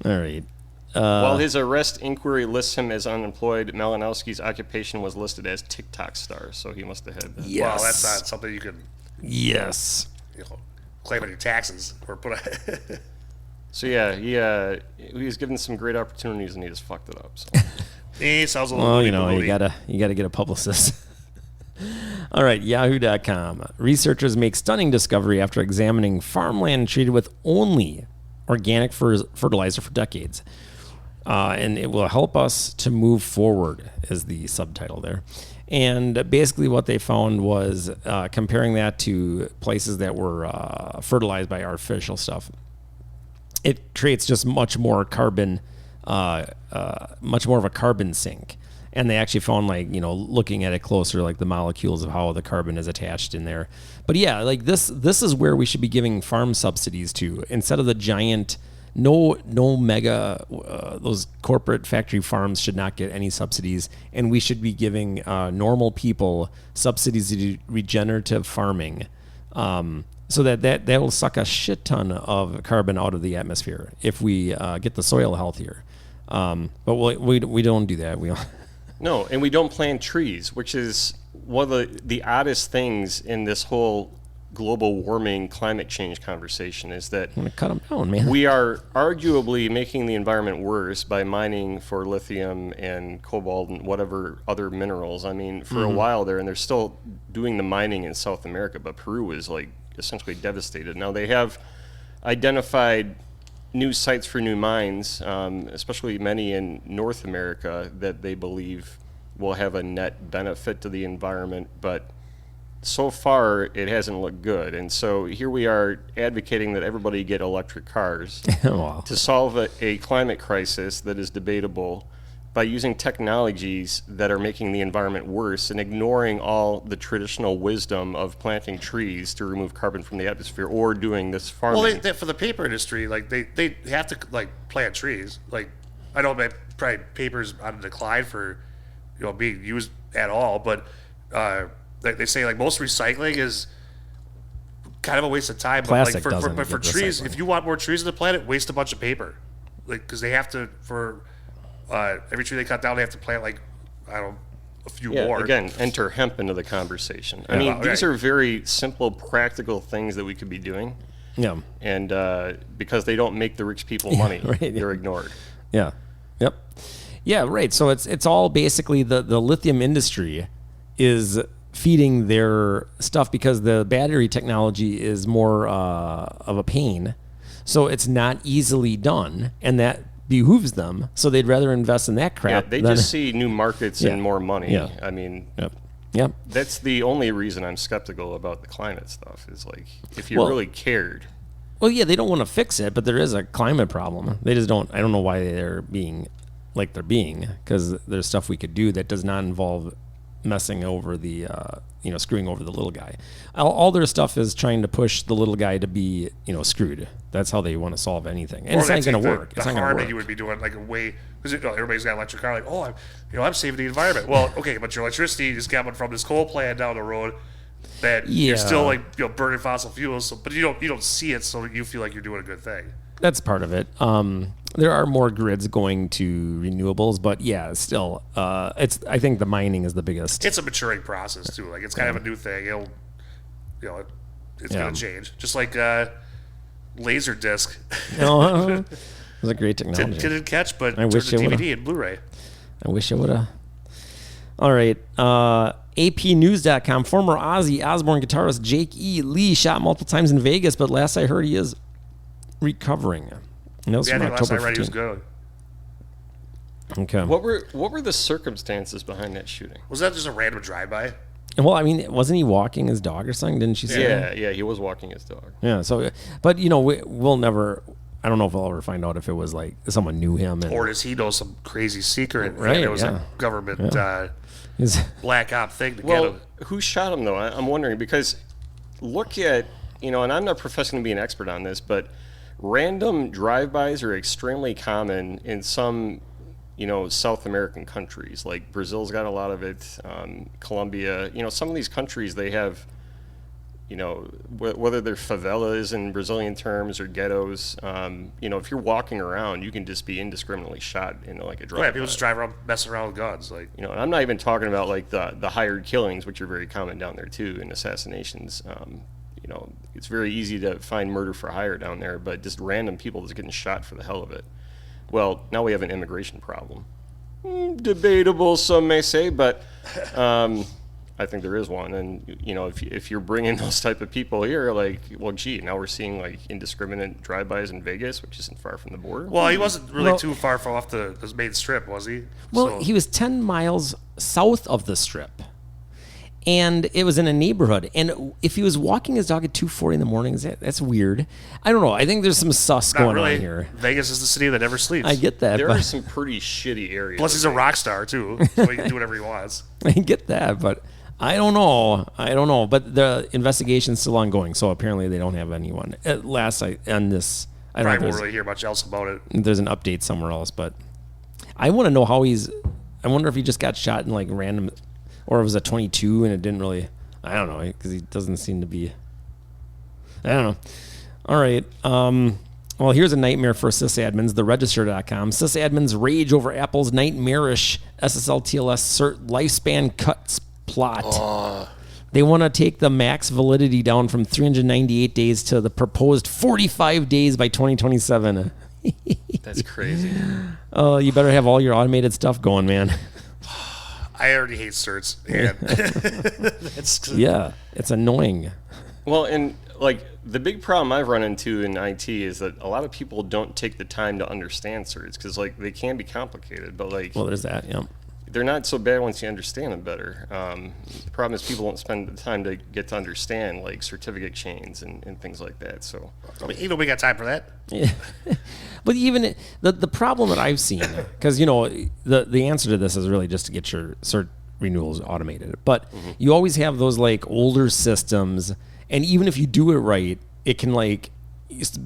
All right. While his arrest inquiry lists him as unemployed, Malinowski's occupation was listed as TikTok star, so he must have had that. Yes. Well, that's not something you can claim on your taxes or put. So yeah, he was given some great opportunities and he just fucked it up. So. He sounds a little. Well, you gotta get a publicist. All right, Yahoo.com. Researchers make stunning discovery after examining farmland treated with only organic fertilizer for decades. And it will help us to move forward, is the subtitle there. And basically what they found was comparing that to places that were fertilized by artificial stuff. It creates just much more carbon, much more of a carbon sink. And they actually found, looking at it closer, like the molecules of how the carbon is attached in there. But yeah, like this is where we should be giving farm subsidies to, instead of the giant. No mega, those corporate factory farms should not get any subsidies, and we should be giving normal people subsidies to regenerative farming, so that will suck a shit ton of carbon out of the atmosphere if we get the soil healthier. But we don't do that. No, and we don't plant trees, which is one of the oddest things in this whole global warming, climate change conversation, is that I'm gonna cut them down, man. We are arguably making the environment worse by mining for lithium and cobalt and whatever other minerals. I mean, for a while there, and they're still doing the mining in South America, but Peru is like essentially devastated. Now they have identified new sites for new mines, especially many in North America, that they believe will have a net benefit to the environment, but so far it hasn't looked good. And so here we are advocating that everybody get electric cars Wow. to solve a climate crisis that is debatable, by using technologies that are making the environment worse and ignoring all the traditional wisdom of planting trees to remove carbon from the atmosphere or doing this farming. Well, for the paper industry, like they have to like plant trees. Like I know that probably paper's on a decline for being used at all, but like they say, like most recycling is kind of a waste of time. Plastic but like doesn't for get trees, recycled. if you want more trees on the planet, waste a bunch of paper, like because they have to every tree they cut down, they have to plant like I don't know, a few more. Again, enter hemp into the conversation. I Yeah, mean, well, these right. are very simple, practical things that we could be doing, Yeah. and because they don't make the rich people money, right. they're ignored. Yeah. Yep. Yeah, right. So it's all basically the lithium industry is feeding their stuff because the battery technology is more of a pain. So it's not easily done, and that behooves them. So they'd rather invest in that Yeah, crap. they than, just see new markets Yeah. and more money. Yeah. I mean, Yep. Yep. that's the only reason I'm skeptical about the climate stuff. Is like if you Well- really cared. Well, yeah, they don't want to fix it, but there is a climate problem. They just don't. I don't know why they're being like they're being, because there's stuff we could do that does not involve messing over the, screwing over the little guy. All their stuff is trying to push the little guy to be, screwed. That's how they want to solve anything, and Or it's they not going take to the- work. The It's not going harm to that you work. would be doing, like a way because everybody's got an electric car. Like, oh, I'm saving the environment. Well, okay, but your electricity is coming from this coal plant down the road that you're Yeah. still like burning fossil fuels. So, but you don't see it, so you feel like you're doing a good thing. That's part of it. There are more grids going to renewables, but yeah, still, I think the mining is the biggest. It's a maturing process too. Like it's kind of a new thing. It's Yeah. gonna change. Just like laser disc It's a great technology. didn't catch, but I turned wish to it would've. DVD and Blu-ray. I wish I would have. All right. APnews.com. Former Ozzy Osbourne guitarist Jake E. Lee shot multiple times in Vegas, but last I heard he is recovering. And that was Yeah, I from think last I October read he was 15th. good. Okay. What were the circumstances behind that shooting? Was that just a random drive-by? Well, I mean, wasn't he walking his dog or something? Didn't she say that? Yeah, he was walking his dog. Yeah. So, but we'll never. I don't know if we'll ever find out if it was like someone knew him and Or does he know some crazy secret? Right, And it was yeah. a government he's- black op thing to get Well, him. who shot him though? I'm wondering because look at and I'm not professing to be an expert on this, but random drive-bys are extremely common in some South American countries. Like Brazil's got a lot of it. Colombia, some of these countries they have. Whether they're favelas in Brazilian terms or ghettos, if you're walking around, you can just be indiscriminately shot in like a drive. Yeah, people just drive around messing around with guns. Like, And I'm not even talking about like the hired killings, which are very common down there too, and assassinations. It's very easy to find murder for hire down there, but just random people just getting shot for the hell of it. Well, now we have an immigration problem. Debatable, some may say, but I think there is one. And if you're bringing those type of people here, like, well, gee, now we're seeing like indiscriminate drive-bys in Vegas, which isn't far from the border. well, he wasn't really Well- too far from off the main strip, was he? Well, So- he was 10 miles south of the strip. And it was in a neighborhood. And if he was walking his dog at 2:40 in the morning, that's weird. I don't know. I think there's some sus not going really. on here. Vegas is the city that never sleeps. I get that. There are But some pretty shitty areas. Plus, he's a rock star too, so he can do whatever he wants. I get that. But I don't know. But the investigation's still ongoing. So apparently they don't have anyone. At last, on this, I don't know Probably if won't there's, really hear much else about it. there's an update somewhere else. But I want to know how I wonder if he just got shot in like random, or it was a 22 and it didn't really. I don't know, because he doesn't seem to be. I don't know. All right. Well, here's a nightmare for sysadmins. TheRegister.com. Sysadmins rage over Apple's nightmarish SSL TLS cert lifespan cuts plot. They want to take the max validity down from 398 days to the proposed 45 days by 2027. That's crazy. Oh, you better have all your automated stuff going, man. I already hate certs. And it's Yeah, it's annoying. Well, and like the big problem I've run into in IT is that a lot of people don't take the time to understand certs because like they can be complicated, but like Well, there's that. Yeah. they're not so bad once you understand them better. The problem is people don't spend the time to get to understand like certificate chains and things like that. So I mean, we got time for that. Yeah. But even the problem that I've seen, because the answer to this is really just to get your cert renewals automated. But you always have those like older systems, and even if you do it right, it can like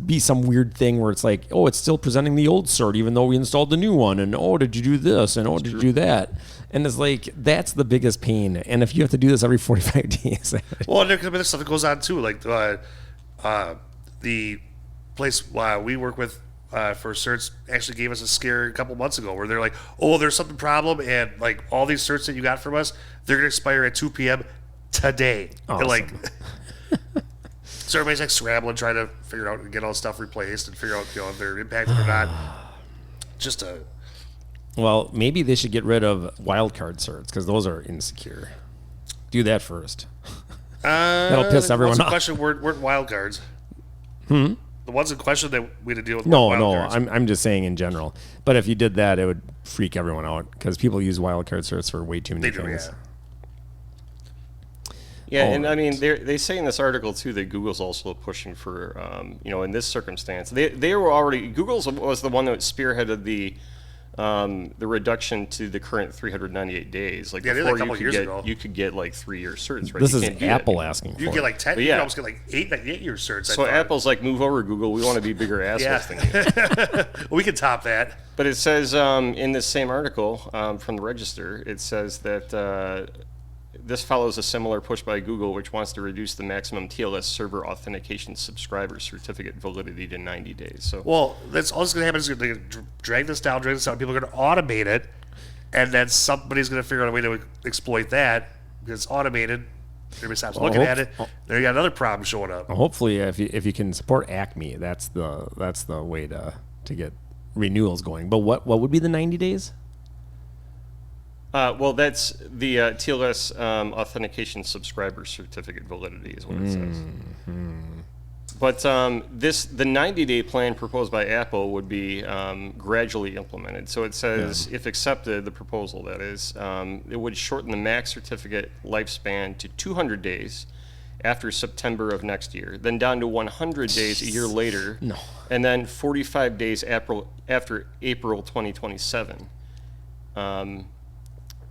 be some weird thing where it's like, oh, it's still presenting the old cert even though we installed the new one, and oh, did you do this, and oh, did you do that? And it's like that's the biggest pain. And if you have to do this every 45 days, well, there could be stuff that goes on too, like the place we work with for certs actually gave us a scare a couple months ago where they're like, oh, there's something problem, and like all these certs that you got from us, they're gonna expire at 2 p.m. today. Awesome. And like so everybody's like scrambling trying to figure out and get all the stuff replaced and figure out if they're impacted or not. Just a well, maybe they should get rid of wildcard certs because those are insecure. Do that first. That'll piss everyone off. The question weren't wild cards. The ones in question that we had to deal with. No, wild cards. I'm just saying in general. But if you did that, it would freak everyone out because people use wildcard certs for way too many things. Yeah, and I mean, they say in this article too that Google's also pushing for, in this circumstance, they were already Google's was the one that spearheaded the reduction to the current 398 days. Like before, you could get like 3-year certs. Right? This is Apple asking for. You get like 10. But you can almost get like 8-year certs. So Apple's like, move over, Google. We want to be bigger assholes than you. We can top that. But it says in this same article from the Register, it says that. This follows a similar push by Google, which wants to reduce the maximum TLS server authentication subscriber certificate validity to 90 days. So, well, that's all that's going to happen is they're going to drag this down. People are going to automate it, and then somebody's going to figure out a way to exploit that because it's automated. Everybody stops looking at it. Then you got another problem showing up. Hopefully, if you can support Acme, that's the way to get renewals going. But what would be the 90 days? Well, that's the TLS authentication subscriber certificate validity is what it says. But the 90-day plan proposed by Apple would be gradually implemented. So it says, if accepted, the proposal that is, it would shorten the max certificate lifespan to 200 days after September of next year, then down to 100 days a year later, and then 45 days after April 2027.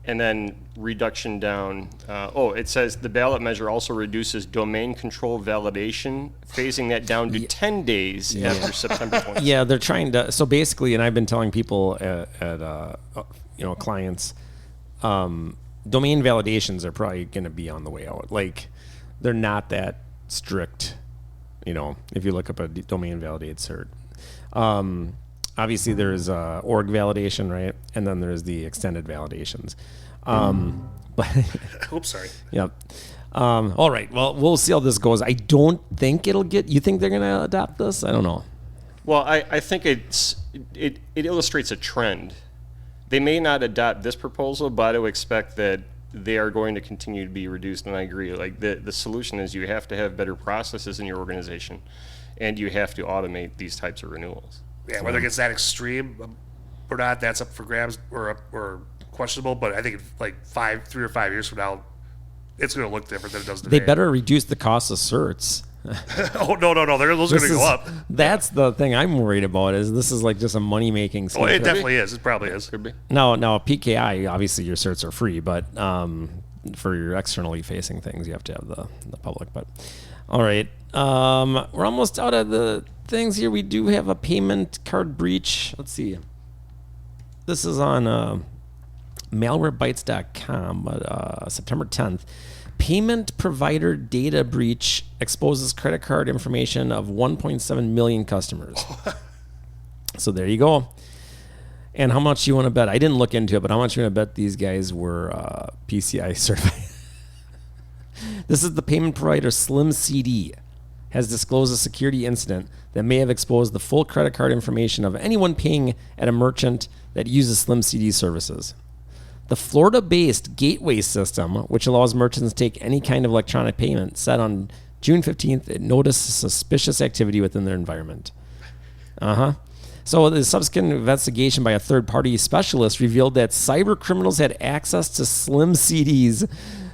And then reduction down. It says the ballot measure also reduces domain control validation, phasing that down to 10 days after September 20th. Yeah, they're trying to. So basically, and I've been telling people at clients, domain validations are probably going to be on the way out. Like, they're not that strict. If you look up a domain validated cert. Obviously, there's org validation, right? And then there's the extended validations. But oops, sorry. Yep. All right. Well, we'll see how this goes. I don't think it'll get. You think they're going to adopt this? I don't know. Well, I think it illustrates a trend. They may not adopt this proposal, but I would expect that they are going to continue to be reduced. And I agree. Like the solution is you have to have better processes in your organization, and you have to automate these types of renewals. Yeah, whether it gets that extreme or not, that's up for grabs or questionable. But I think like 3 or 5 years from now, it's going to look different than it does today. They better reduce the cost of certs. Oh no! Those are going to go up. That's the thing I'm worried about. Is this is like just a money making scheme? Oh, it definitely is. It probably is. Could be. Now PKI, obviously your certs are free, but for your externally facing things, you have to have the public. But all right, we're almost out of the things here. We do have a payment card breach. Let's see. This is on malwarebytes.com, but September 10th. Payment provider data breach exposes credit card information of 1.7 million customers. So there you go. And how much you want to bet? I didn't look into it, but how much you want to bet these guys were PCI certified? This is the payment provider Slim CD has disclosed a security incident that may have exposed the full credit card information of anyone paying at a merchant that uses Slim CD services. The Florida-based Gateway system, which allows merchants to take any kind of electronic payment, said on June 15th it noticed suspicious activity within their environment. So the subsequent investigation by a third-party specialist revealed that cyber criminals had access to Slim CD's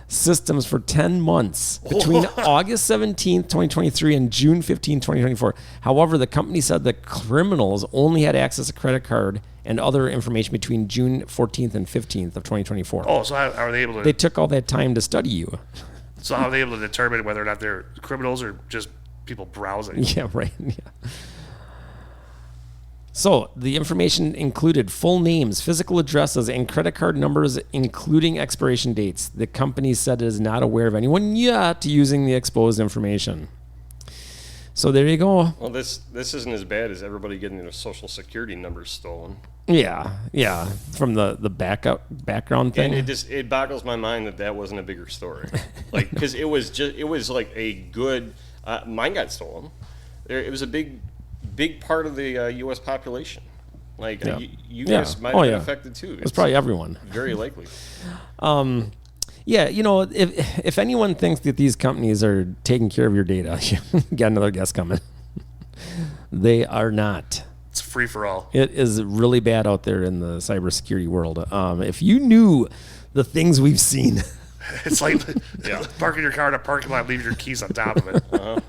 systems for 10 months between August 17th, 2023 and June 15th, 2024. However, the company said the criminals only had access to credit card and other information between June 14th and 15th of 2024. Oh, so how are they able to? They took all that time to study you. So how are they able to determine whether or not they're criminals or just people browsing? Yeah, right. Yeah. So the information included full names, physical addresses, and credit card numbers, including expiration dates. The company said it is not aware of anyone yet using the exposed information. So there you go. Well, this isn't as bad as everybody getting their social security numbers stolen. Yeah, from the background thing. And it boggles my mind that wasn't a bigger story, like because it was like a good. Mine got stolen. It was a big part of the U.S. population. Like Yeah. you Yeah. guys might Oh, have been yeah. affected too. It's probably everyone. very likely. Yeah, if anyone thinks that these companies are taking care of your data, you got another guest coming. They are not. It's free for all. It is really bad out there in the cybersecurity world. If you knew the things we've seen, It's like parking your car in a parking lot, leaving your keys on top of it.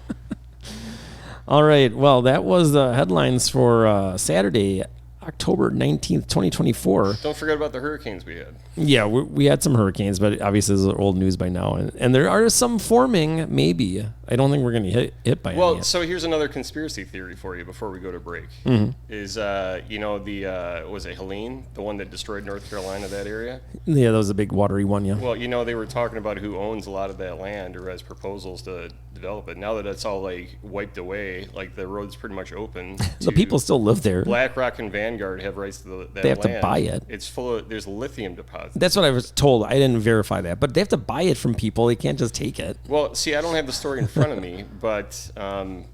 all right. Well, that was the headlines for Saturday, October 19th, 2024. Don't forget about the hurricanes we had. Yeah, we had some hurricanes, but obviously this is old news by now. And there are some forming, maybe. I don't think we're going to get hit by any Well, yet. so here's another conspiracy theory for you before we go to break. Is was it Helene, the one that destroyed North Carolina, that area? Yeah, that was a big watery one, yeah. Well, they were talking about who owns a lot of that land or has proposals to develop it. Now that it's all like wiped away, like the road's pretty much open. The people still live there. BlackRock and Vanguard have rights to that They have to land. buy it. It's full of there's lithium deposits. That's what I was told. I didn't verify that. But they have to buy it from people. They can't just take it. Well, see, I don't have the story in front of me, but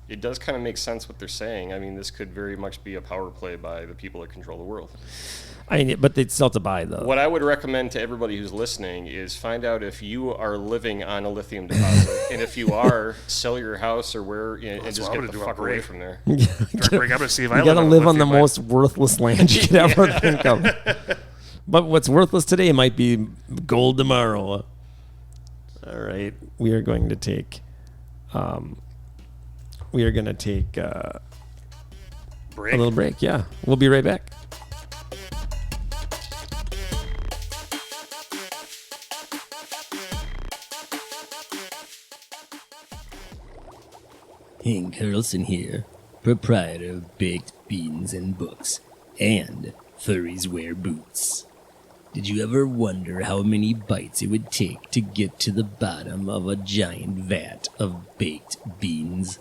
it does kind of make sense what they're saying. I mean, this could very much be a power play by the people that control the world. But they still have to buy the. What I would recommend to everybody who's listening is find out if you are living on a lithium deposit, and if you are, sell your house or where, and That's just what I'm get gonna the do fuck on away break. from there. During break, I'm gonna see if I You gotta on a live on the lithium most worthless land you could ever think of. But what's worthless today might be gold tomorrow. All right, we are going to take. A break. little break. Yeah, we'll be right back. Hank Carlson here, proprietor of Baked Beans and Books and Furries Wear Boots. Did you ever wonder how many bites it would take to get to the bottom of a giant vat of baked beans?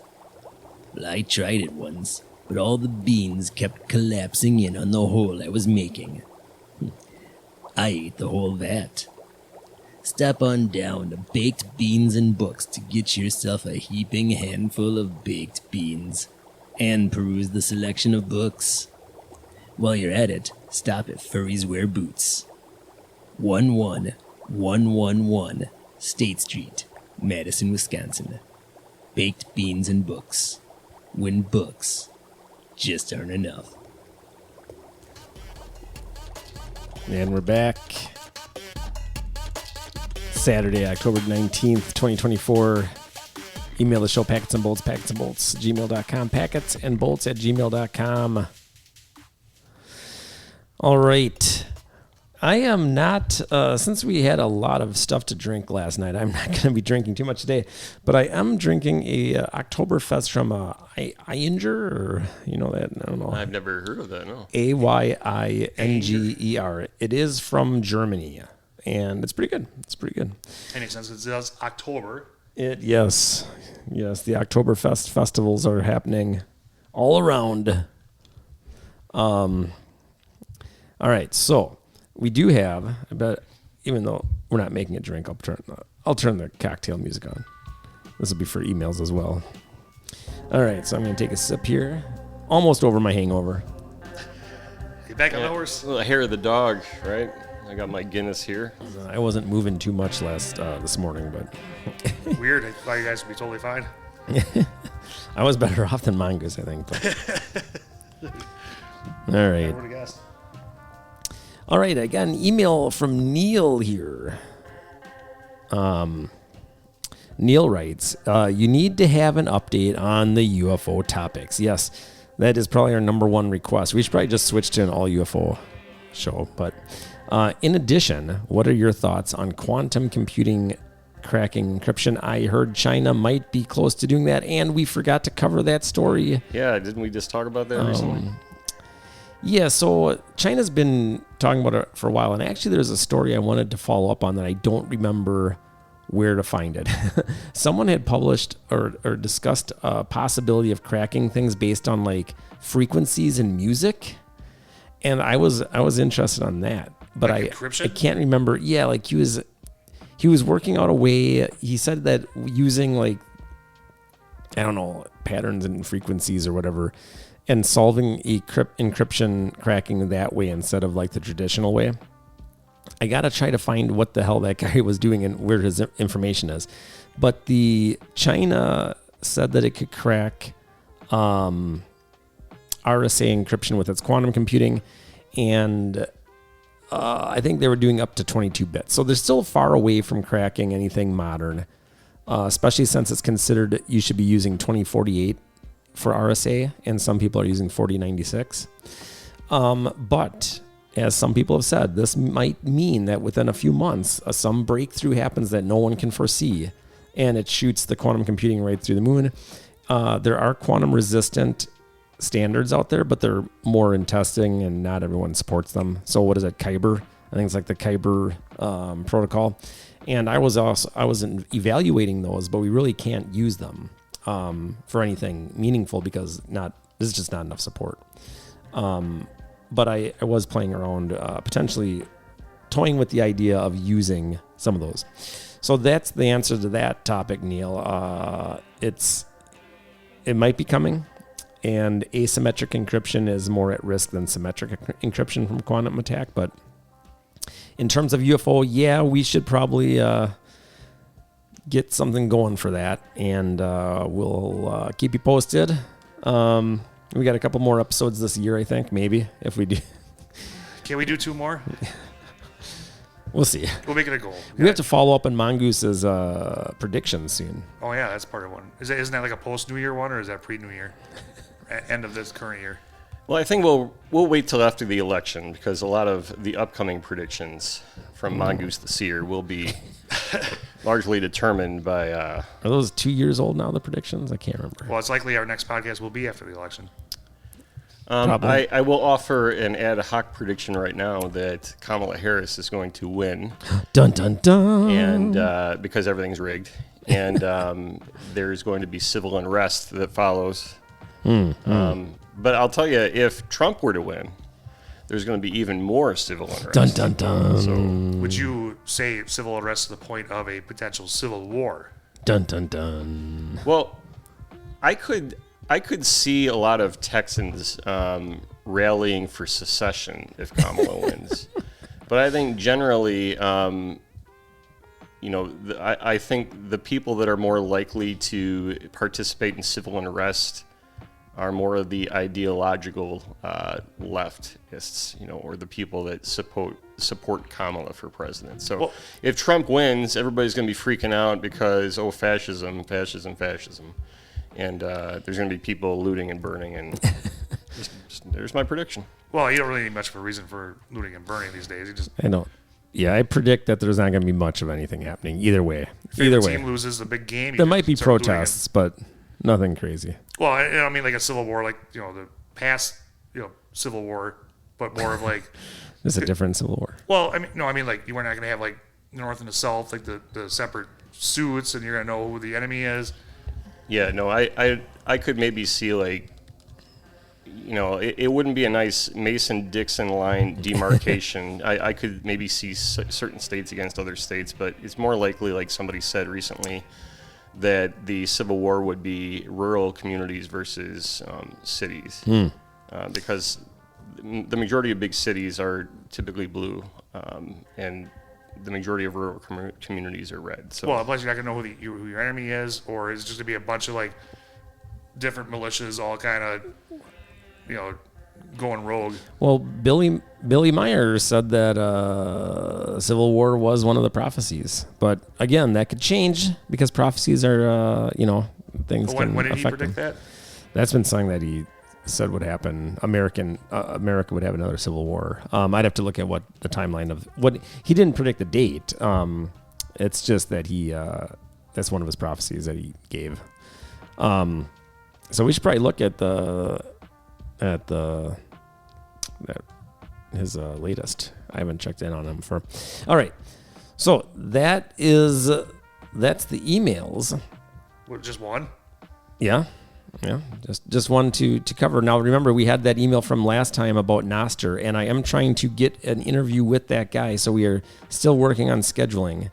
Well, I tried it once, but all the beans kept collapsing in on the hole I was making. I ate the whole vat. Stop on down to Baked Beans and Books to get yourself a heaping handful of baked beans and peruse the selection of books. While you're at it, stop at Furries Wear Boots. 11111 State Street, Madison, Wisconsin. Baked Beans and Books. When books just aren't enough. And we're back. Saturday, October 19th, 2024. Email the show packetsandbolts, gmail.com, packetsandbolts@gmail.com. All right. I am not, since we had a lot of stuff to drink last night, I'm not going to be drinking too much today, but I am drinking a Oktoberfest from Eyinger, or you know that? I don't know. I've never heard of that, no. Ayinger. It is from Germany, and it's pretty good. It's pretty good. Any sense it's October? Yes, the Oktoberfest festivals are happening all around. All right, so we do have, but even though we're not making a drink, I'll turn the cocktail music on. This will be for emails as well. All right, so I'm going to take a sip here. Almost over my hangover. Get back on the horse. The hair of the dog, right? I got my Guinness here. I wasn't moving too much this morning, but Weird. I thought you guys would be totally fine. I was better off than Mongoose, I think. But All right. Never would have guessed. All right, I got an email from Neil here. Neil writes, you need to have an update on the UFO topics. Yes, that is probably our number one request. We should probably just switch to an all UFO show. But in addition, what are your thoughts on quantum computing cracking encryption? I heard China might be close to doing that, and we forgot to cover that story. Yeah, didn't we just talk about that recently? Yeah, so China's been talking about it for a while, and actually there's a story I wanted to follow up on that I don't remember where to find it. Someone had published or discussed a possibility of cracking things based on like frequencies in music, and I was interested on that, but Like I encryption? can't remember. Yeah, like he was working out a way. He said that using like, I don't know, patterns and frequencies or whatever, and solving encryption cracking that way instead of like the traditional way. I got to try to find what the hell that guy was doing and where his information is. But the China said that it could crack RSA encryption with its quantum computing, and I think they were doing up to 22 bits. So they're still far away from cracking anything modern, especially since it's considered you should be using 2048 for RSA, and some people are using 4096. But as some people have said, this might mean that within a few months, some breakthrough happens that no one can foresee, and it shoots the quantum computing right through the moon. There are quantum resistant standards out there, but they're more in testing, and not everyone supports them. So what is it, Kyber? I think it's like the Kyber protocol. And I was evaluating those, but we really can't use them for anything meaningful because there's just not enough support. But I was playing around, potentially toying with the idea of using some of those. So that's the answer to that topic, Neil. It might be coming, and asymmetric encryption is more at risk than symmetric encryption from quantum attack. But in terms of UFO, yeah, we should probably get something going for that, and we'll keep you posted. We got a couple more episodes this year, I think, maybe, if we do. Can we do 2 more? We'll see. We'll make it a goal. We have to follow up on Mongoose's predictions soon. Oh yeah, that's part of one. Isn't that like a post New Year one, or is that pre New Year? End of this current year. Well, I think we'll wait till after the election because a lot of the upcoming predictions from Mongoose the Seer will be largely determined by. Are those 2 years old now, the predictions? I can't remember. Well, it's likely our next podcast will be after the election. Probably. I will offer an ad hoc prediction right now that Kamala Harris is going to win, Dun, dun, dun. and because everything's rigged, and there's going to be civil unrest that follows. But I'll tell you, if Trump were to win, there's going to be even more civil unrest. Dun, dun, dun. So, would you say civil unrest to the point of a potential civil war? Dun, dun, dun. Well, I could see a lot of Texans rallying for secession if Kamala wins. But I think generally, I think the people that are more likely to participate in civil unrest are more of the ideological leftists, or the people that support Kamala for president. So if Trump wins, everybody's going to be freaking out because, fascism. And there's going to be people looting and burning, and there's my prediction. Well, you don't really need much of a reason for looting and burning these days. You just I don't. Yeah, I predict that there's not going to be much of anything happening either way. favorite team loses the big game. There might be protests, but nothing crazy. Well, I mean, like a civil war, like the past, civil war, but more of like. It's a different civil war. Well, I mean, like you were not going to have like the North and the South, like the separate suits, and you're going to know who the enemy is. Yeah, no, I could maybe see like, it wouldn't be a nice Mason-Dixon line demarcation. I could maybe see certain states against other states, but it's more likely, like somebody said recently, that the Civil War would be rural communities versus cities, because the majority of big cities are typically blue, and the majority of rural communities are red. So, well, plus you're not gonna know who your enemy is, or it's just gonna be a bunch of like different militias all kind of, going rogue. Well, Billy Meyer said that Civil War was one of the prophecies, but again, that could change because prophecies are things. But when can did he affect predict them. that? That's been something that he said would happen. America would have another civil war. I'd have to look at what the timeline of what he didn't predict the date. It's just that he that's one of his prophecies that he gave. So we should probably look at his latest. I haven't checked in on him for. All right, so that's the emails. What, just one? Yeah, just one to cover. Now remember, we had that email from last time about Noster, and I am trying to get an interview with that guy. So we are still working on scheduling.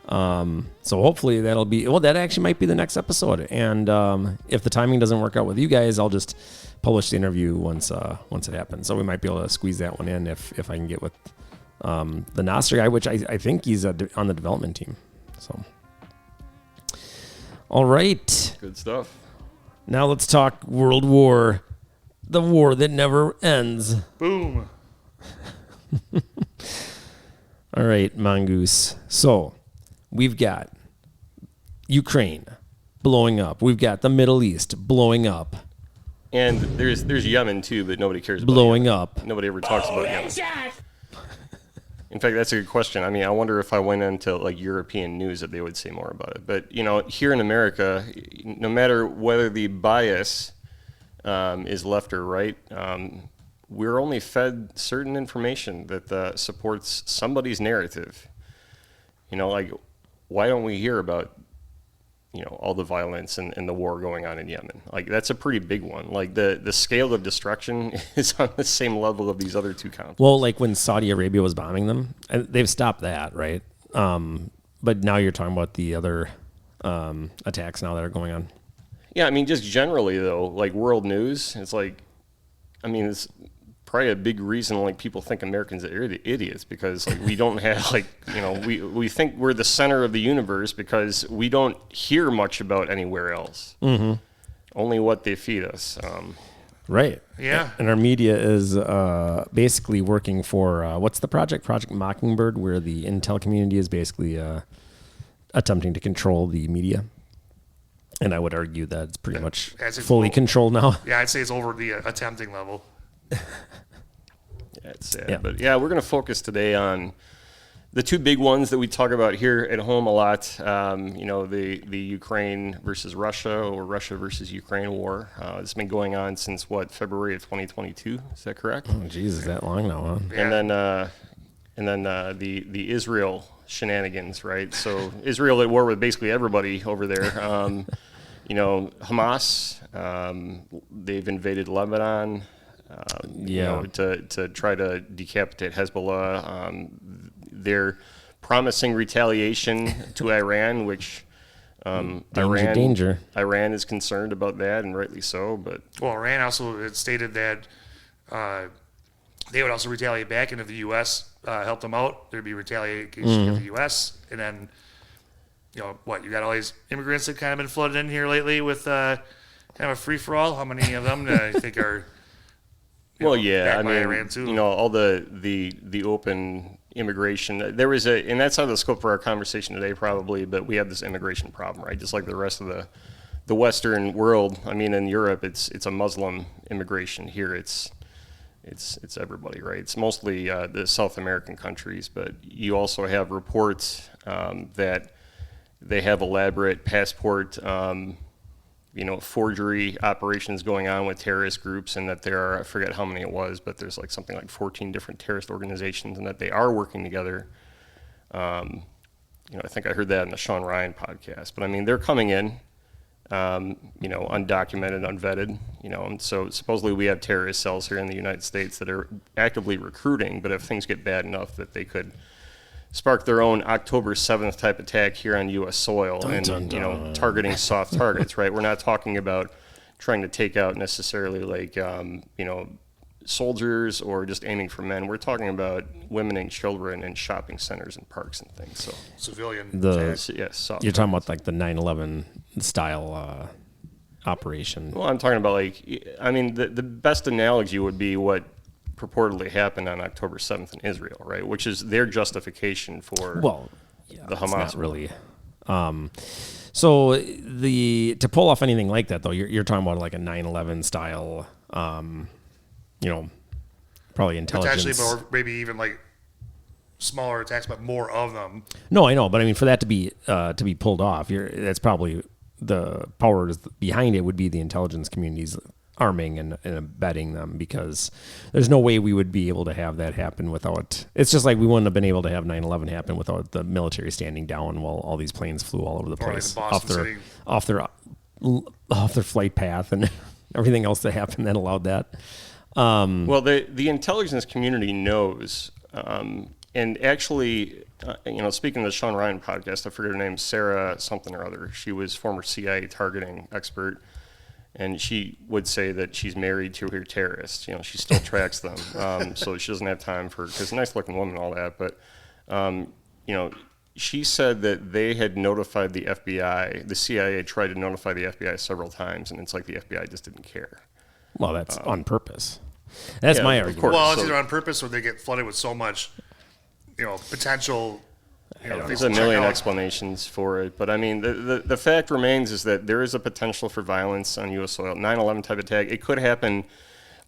So hopefully that'll be, that actually might be the next episode. And if the timing doesn't work out with you guys, I'll just publish the interview once it happens. So we might be able to squeeze that one in if I can get with the Noster guy, which I think he's on the development team. So, all right. Good stuff. Now let's talk World War, the war that never ends. Boom. All right, Mongoose. So we've got Ukraine blowing up. We've got the Middle East blowing up. And there's Yemen too, but nobody cares about Blowing Yemen. up. Nobody ever talks about Yemen. In fact, that's a good question. I mean, I wonder if I went into like European news that they would say more about it. But here in America, no matter whether the bias is left or right, we're only fed certain information that supports somebody's narrative. Like, why don't we hear about all the violence and the war going on in Yemen? Like, that's a pretty big one. Like, the scale of destruction is on the same level of these other two conflicts. Well, like when Saudi Arabia was bombing them, and they've stopped that, right? But now you're talking about the other attacks now that are going on. Yeah, I mean, just generally, though, like world news, it's like, I mean, it's probably a big reason like people think Americans are idiots because like we don't have like we think we're the center of the universe because we don't hear much about anywhere else. Mm-hmm. Only what they feed us. Right. Yeah. And our media is basically working for what's the project? Project Mockingbird, where the intel community is basically attempting to control the media. And I would argue that it's pretty much fully controlled now. Yeah, I'd say it's over the attempting level. Yeah, it's sad. Yeah. But yeah, we're going to focus today on the two big ones that we talk about here at home a lot. The Ukraine versus Russia or Russia versus Ukraine war. It's been going on since February of 2022. Is that correct? Oh, geez, is that long now, huh? Yeah. And then the Israel shenanigans, right? So Israel at war with basically everybody over there. Hamas, they've invaded Lebanon. To try to decapitate Hezbollah. They're promising retaliation to Iran, which Danger. Iran is concerned about that, and rightly so. But Iran also had stated that they would also retaliate back, and if the U.S. Helped them out, there'd be retaliation of the U.S. And then, you got all these immigrants that kind of been flooded in here lately with kind of a free-for-all. How many of them do you think are... I mean, all the open immigration. There was and that's out of the scope for our conversation today, probably. But we have this immigration problem, right? Just like the rest of the Western world. I mean, in Europe, it's a Muslim immigration. Here, it's everybody, right? It's mostly the South American countries, but you also have reports that they have elaborate passport. Forgery operations going on with terrorist groups, and that there are, I forget how many it was, but there's like something like 14 different terrorist organizations, and that they are working together. I think I heard that in the Sean Ryan podcast, but I mean, they're coming in, undocumented, unvetted, and so supposedly we have terrorist cells here in the United States that are actively recruiting, but if things get bad enough that they could spark their own October 7th type attack here on U.S. soil targeting soft targets, right? We're not talking about trying to take out necessarily like, soldiers or just aiming for men. We're talking about women and children in shopping centers and parks and things. So civilian. You're talking about like the 9/11 style operation. Well, I'm talking about the best analogy would be what purportedly happened on October 7th in Israel, right? Which is their justification for Well, yeah, the it's Hamas. not really. So to pull off anything like that, though, you're talking about like a 9/11 style, probably intelligence. Potentially, or maybe even like smaller attacks, but more of them. No, I know, but I mean, for that to be pulled off, that's probably the powers behind it would be the intelligence communities arming and abetting them, because there's no way we would be able to have that happen without. It's just like we wouldn't have been able to have 9/11 happen without the military standing down while all these planes flew all over the Or like place the Boston off their flight path and everything else that happened that allowed that. Well, the intelligence community knows, and actually, speaking of the Sean Ryan podcast, I forget her name, Sarah something or other. She was former CIA targeting expert, and she would say that she's married to her terrorists. She still tracks them, so she doesn't have time because nice looking woman and all that. But she said that they had notified the FBI. The CIA tried to notify the FBI several times, and it's like the FBI just didn't care. Well, that's on purpose. That's my of argument. course. Well, it's So- either on purpose or they get flooded with so much, potential. There's a million explanations for it, but I mean, the fact remains is that there is a potential for violence on U.S. soil. 9/11 type attack. It could happen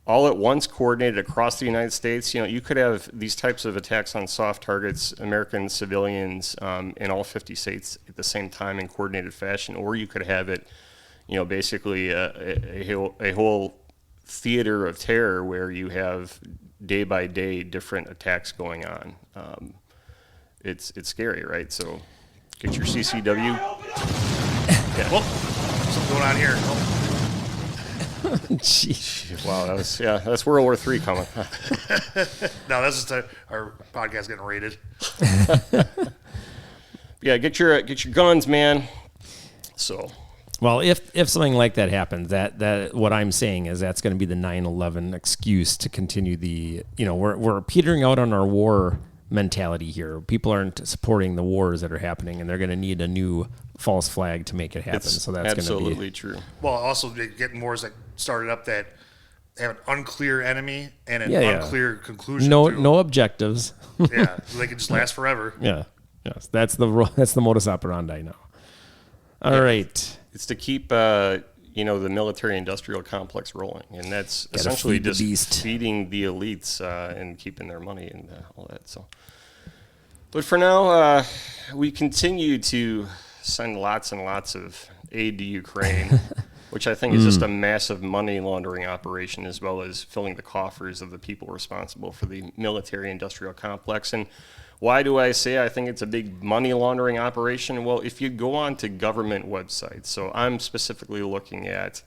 all at once, coordinated across the United States. You could have these types of attacks on soft targets, American civilians, in all 50 states at the same time in coordinated fashion, or you could have it, basically a whole theater of terror where you have day by day different attacks going on. It's scary, right? So get your CCW. Well, something going on here. Jeez. Wow, that's World War III coming. No, that's just our podcast getting rated. Yeah, get your guns, man. So Well, if something like that happens, that what I'm saying is that's going to be the 9/11 excuse to continue the, we're petering out on our war mentality here. People aren't supporting the wars that are happening, and they're going to need a new false flag to make it happen. it's So that's going to absolutely be true. Well, also they getting wars that started up that have an unclear enemy and an Yeah. unclear conclusion. no objectives. Yeah, so they can just last forever. Yeah, yes, that's the modus operandi now. All right. It's to keep the military-industrial complex rolling, and that's essentially feed the just beast. feeding the elites and keeping their money and all that. So, but for now, we continue to send lots and lots of aid to Ukraine, which I think is just a massive money laundering operation, as well as filling the coffers of the people responsible for the military-industrial complex. And why do I say I think it's a big money laundering operation? Well, if you go on to government websites, so I'm specifically looking at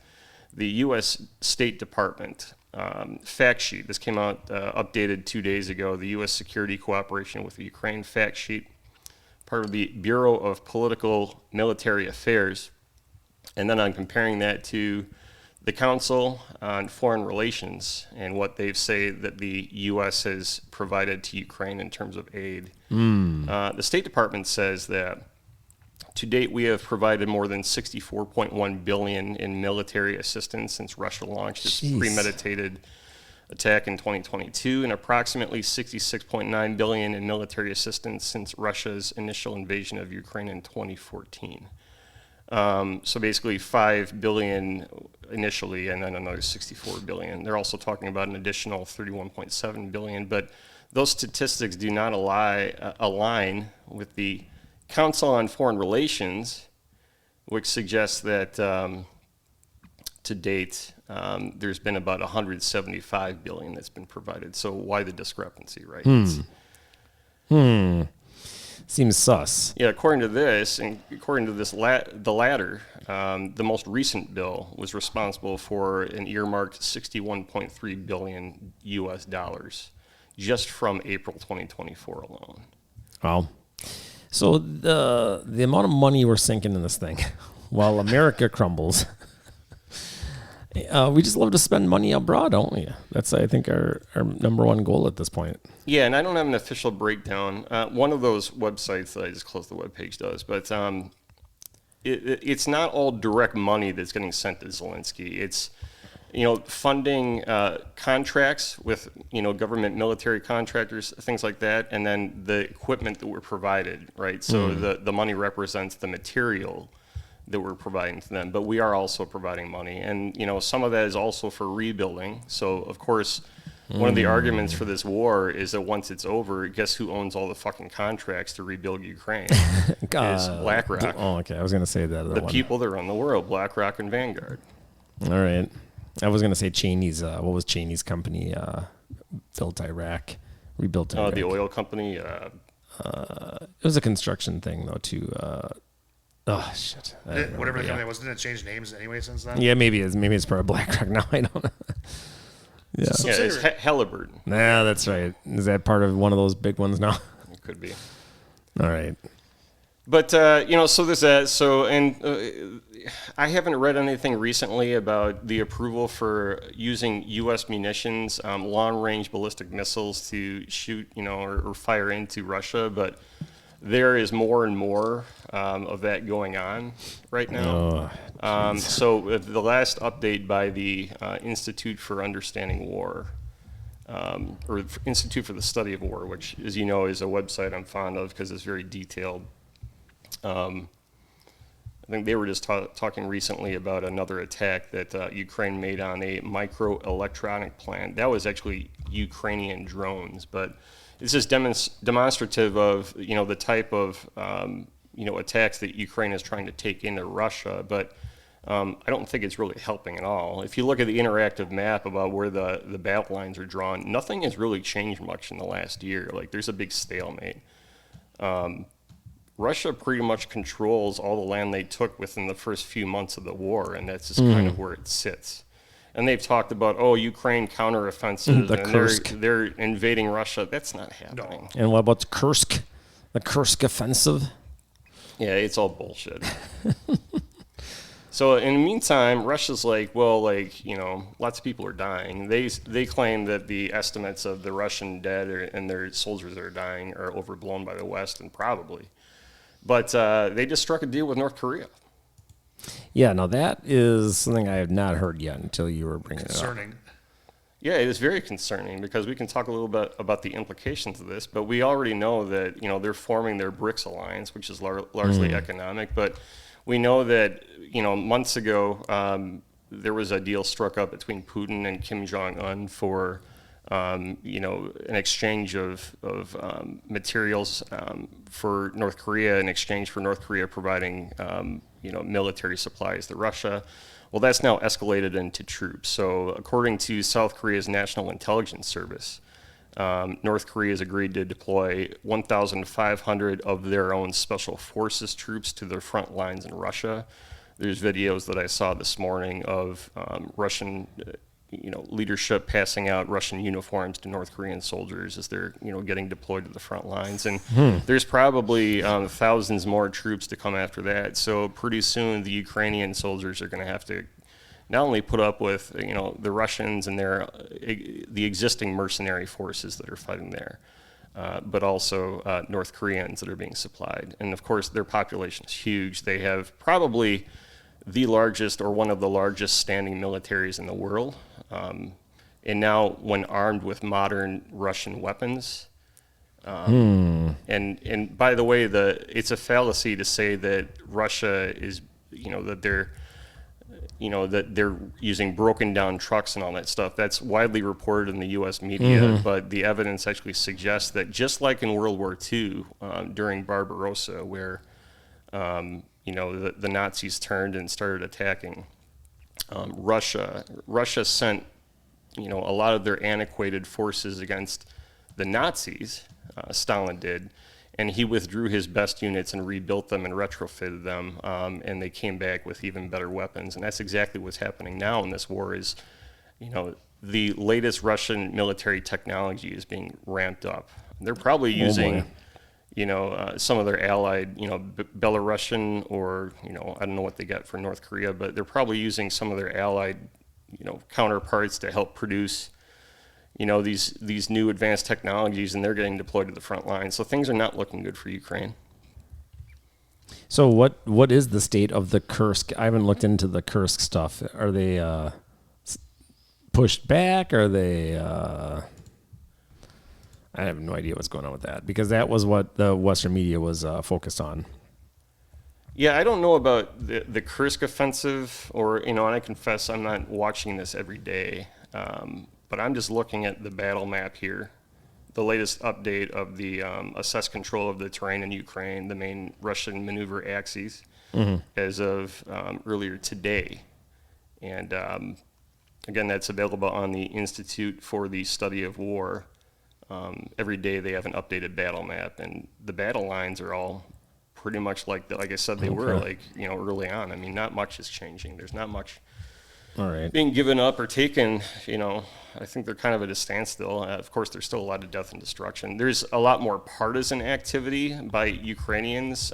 the U.S. State Department fact sheet. This came out updated 2 days ago. The U.S. Security Cooperation with the Ukraine fact sheet, part of the Bureau of Political Military Affairs. And then I'm comparing that to the Council on Foreign Relations and what they say that the U.S. has provided to Ukraine in terms of aid. The State Department says that to date we have provided more than $64.1 billion in military assistance since Russia launched its Jeez. premeditated attack in 2022, and approximately $66.9 billion in military assistance since Russia's initial invasion of Ukraine in 2014. So basically $5 billion initially, and then another $64 billion. They're also talking about an additional $31.7 billion, but those statistics do not align with the Council on Foreign Relations, which suggests that to date there's been about $175 billion that's been provided. So why the discrepancy, right? Seems sus. Yeah, according to this, and according to this, the latter, the most recent bill was responsible for an earmarked $61.3 billion U.S. dollars just from April 2024 alone. Well, so the amount of money we're sinking in this thing, while America crumbles, we just love to spend money abroad, don't we? That's, I think, our number one goal at this point. Yeah, and I don't have an official breakdown. One of those websites that I just closed the webpage does, but it's not all direct money that's getting sent to Zelensky. It's, funding contracts with, government military contractors, things like that, and then the equipment that we're provided, right? So the money represents the material that we're providing to them, but we are also providing money. And, some of that is also for rebuilding. So, of course, one of the arguments for this war is that once it's over, guess who owns all the fucking contracts to rebuild Ukraine? Is BlackRock. Oh, okay. I was going to say that. The people that run the world, BlackRock and Vanguard. All right. I was going to say Cheney's, what was Cheney's company? Built Iraq, rebuilt Iraq. The oil company. It was a construction thing, though, too. Oh, shit. Whatever the company was, didn't it change names anyway since then? Yeah, maybe it's part of BlackRock now. I don't know. Yeah. It's Halliburton. Nah, that's right. Is that part of one of those big ones now? It could be. All right. But, so there's that. So, and I haven't read anything recently about the approval for using U.S. munitions, long-range ballistic missiles to shoot, or fire into Russia. But there is more and more of that going on right now. So the last update by the Institute for Understanding War, or Institute for the Study of War, which, as you know, is a website I'm fond of because it's very detailed. I think they were just talking recently about another attack that Ukraine made on a microelectronic plant. That was actually Ukrainian drones, but it's just demonstrative of, the type of, attacks that Ukraine is trying to take into Russia. But I don't think it's really helping at all. If you look at the interactive map about where the battle lines are drawn, nothing has really changed much in the last year. Like, there's a big stalemate. Russia pretty much controls all the land they took within the first few months of the war, and that's just kind of where it sits. And they've talked about, Ukraine counteroffensive, and they're invading Russia. That's not happening. And what about Kursk? The Kursk offensive? Yeah, it's all bullshit. So in the meantime, Russia's like, lots of people are dying. They claim that the estimates of the Russian dead and their soldiers that are dying are overblown by the West, and probably. But they just struck a deal with North Korea. Yeah, now that is something I have not heard yet until you were bringing Concerning. it up. Yeah, it is very concerning because we can talk a little bit about the implications of this, but we already know that, they're forming their BRICS alliance, which is largely economic, but we know that, months ago, there was a deal struck up between Putin and Kim Jong-un for, an exchange of materials for North Korea in exchange for North Korea providing, military supplies to Russia. Well, that's now escalated into troops. So according to South Korea's National Intelligence Service, North Korea has agreed to deploy 1,500 of their own special forces troops to their front lines in Russia. There's videos that I saw this morning of Russian leadership passing out Russian uniforms to North Korean soldiers as they're, getting deployed to the front lines. And there's probably thousands more troops to come after that. So pretty soon the Ukrainian soldiers are going to have to not only put up with, the Russians and the existing mercenary forces that are fighting there, but also North Koreans that are being supplied. And of course, their population is huge. They have probably the largest or one of the largest standing militaries in the world. And now when armed with modern Russian weapons, and by the way, it's a fallacy to say that Russia is, that they're using broken down trucks and all that stuff. That's widely reported in the U.S. media, but the evidence actually suggests that just like in World War II during Barbarossa, where the Nazis turned and started attacking Russia sent a lot of their antiquated forces against the Nazis. Stalin did, and he withdrew his best units and rebuilt them and retrofitted them, and they came back with even better weapons. And that's exactly what's happening now in this war. Is the latest Russian military technology is being ramped up. They're probably using some of their allied, Belarusian or, I don't know what they got for North Korea, but they're probably using some of their allied, counterparts to help produce, these new advanced technologies, and they're getting deployed to the front line. So things are not looking good for Ukraine. So what is the state of the Kursk? I haven't looked into the Kursk stuff. Are they pushed back? Are they? I have no idea what's going on with that because that was what the Western media was focused on. Yeah, I don't know about the Kursk offensive, or and I confess I'm not watching this every day, but I'm just looking at the battle map here, the latest update of the assessed control of the terrain in Ukraine, the main Russian maneuver axes, as of earlier today, and again, that's available on the Institute for the Study of War. Every day they have an updated battle map, and the battle lines are all pretty much like I said they were early on. I mean, not much is changing. There's not much All right. being given up or taken. I think they're kind of at a standstill. Of course, there's still a lot of death and destruction. There's a lot more partisan activity by Ukrainians,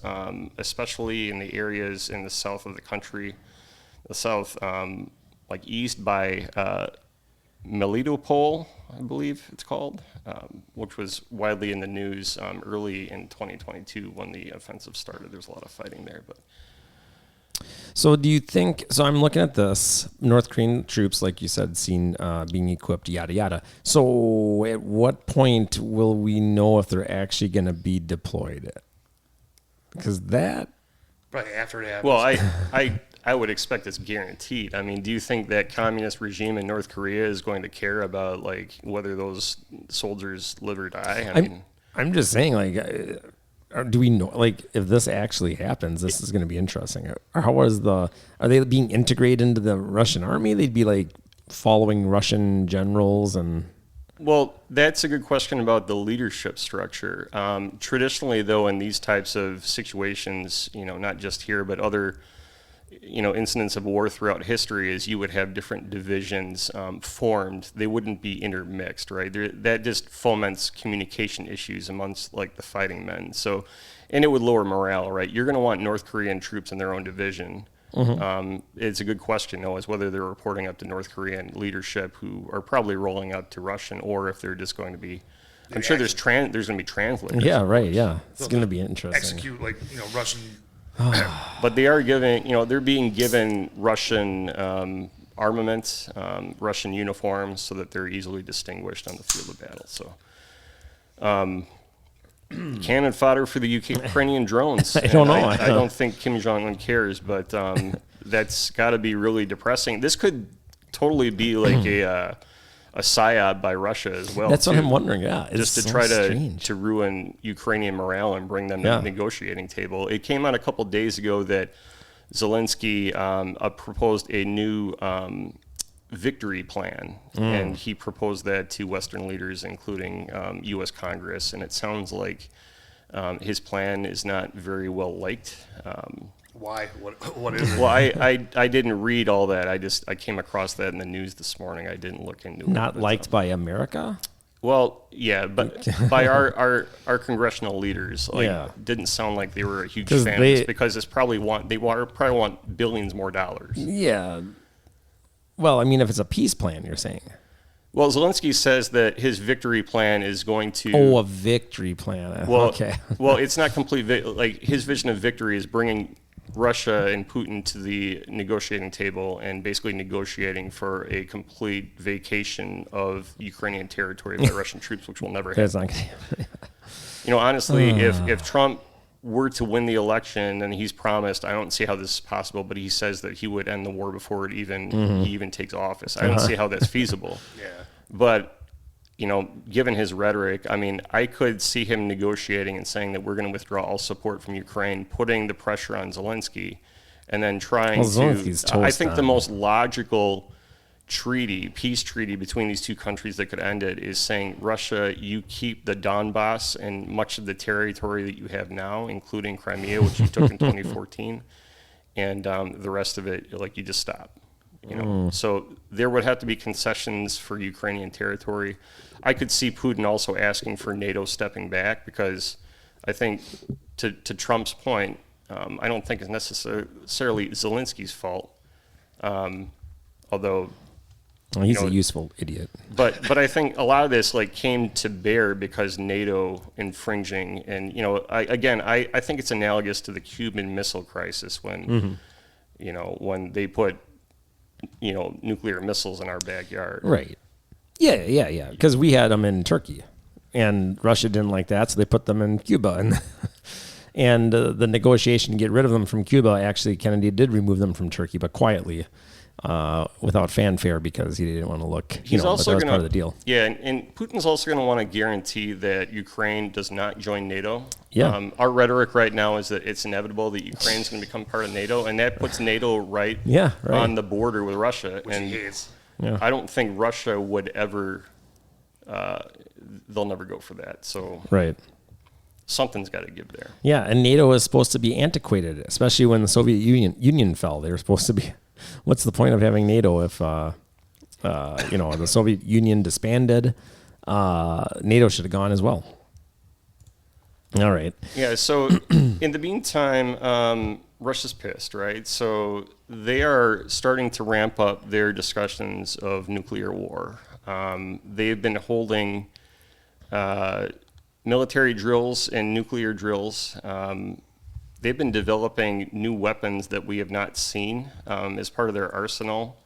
especially in the areas in the south of the country, the south, like east by Melitopol, I believe it's called, which was widely in the news early in 2022 when the offensive started. There's a lot of fighting there, but So do you think? So I'm looking at this North Korean troops, like you said, seen being equipped, yada yada. So at what point will we know if they're actually going to be deployed? Because that. Probably after it happens. well, I would expect it's guaranteed. I mean, do you think that communist regime in North Korea is going to care about like whether those soldiers live or die? I mean, I'm just saying, like, do we know, like, if this actually happens, this is going to be interesting. Or are they being integrated into the Russian army? They'd be like following Russian generals and. well, that's a good question about the leadership structure. Traditionally, though, in these types of situations, not just here, but other incidents of war throughout history, is you would have different divisions formed. They wouldn't be intermixed, right? That just foments communication issues amongst like the fighting men. So, and it would lower morale, right? You're going to want North Korean troops in their own division. It's a good question, though, is whether they're reporting up to North Korean leadership, who are probably rolling up to Russian, or if they're just going to be. I'm sure there's going to be translators. Yeah, right. Yeah, it's going to be interesting. execute Russian. But they are giving, they're being given Russian armaments, Russian uniforms, so that they're easily distinguished on the field of battle. So, cannon fodder for the Ukrainian drones. I don't know. I don't think Kim Jong-un cares, but that's got to be really depressing. This could totally be like a psyop by Russia as well. That's what too. I'm wondering. Yeah, it's Just to so try strange. to ruin Ukrainian morale and bring them to Yeah. the negotiating table. It came out a couple days ago that Zelensky proposed a new victory plan, and he proposed that to Western leaders, including U.S. Congress. And it sounds like his plan is not very well liked. Why? What is it? Well, I didn't read all that. I came across that in the news this morning. I didn't look into it. Not but, liked by America. Well, yeah, but by our congressional leaders, didn't sound like they were a huge 'Cause fan of this, because it's probably probably want billions more dollars. Yeah. Well, I mean, if it's a peace plan, you're saying. Well, Zelensky says that his victory plan is going to. Oh, a victory plan. Well, okay. well, it's not complete. Like his vision of victory is bringing Russia and Putin to the negotiating table and basically negotiating for a complete vacation of Ukrainian territory by Russian troops, which will never happen. That's not gonna Honestly, if Trump were to win the election, and he's promised, I don't see how this is possible, but he says that he would end the war before he even takes office. I don't see how that's feasible. Yeah. But given his rhetoric, I mean, I could see him negotiating and saying that we're going to withdraw all support from Ukraine, putting the pressure on Zelensky, and then trying Zelensky's to. I toast think on the him. most logical peace treaty between these two countries that could end it is saying, Russia, you keep the Donbass and much of the territory that you have now, including Crimea, which you took in 2014, and the rest of it, you just stop. So there would have to be concessions for Ukrainian territory. I could see Putin also asking for NATO stepping back, because I think, to Trump's point, I don't think it's necessarily Zelensky's fault. Although, Well, he's you know, a useful idiot. but I think a lot of this like came to bear because NATO infringing, and I think it's analogous to the Cuban Missile Crisis when when they put nuclear missiles in our backyard. Right. Yeah. Because we had them in Turkey, and Russia didn't like that, so they put them in Cuba, and the negotiation to get rid of them from Cuba, actually Kennedy did remove them from Turkey, but quietly, without fanfare, because he didn't want to look. He's also but that was gonna, part of the deal. Yeah, and Putin's also going to want to guarantee that Ukraine does not join NATO. Yeah. Our rhetoric right now is that it's inevitable that Ukraine's going to become part of NATO, and that puts NATO right on the border with Russia. Which and he hates. Yeah. I don't think Russia would ever. They'll never go for that. So Right. something's got to give there. Yeah, and NATO is supposed to be antiquated, especially when the Soviet Union fell. They were supposed to be. What's the point of having NATO if the Soviet Union disbanded? NATO should have gone as well. All right. Yeah, so in the meantime, Russia's pissed, right? So they are starting to ramp up their discussions of nuclear war. They've been holding military drills and nuclear drills. They've been developing new weapons that we have not seen as part of their arsenal.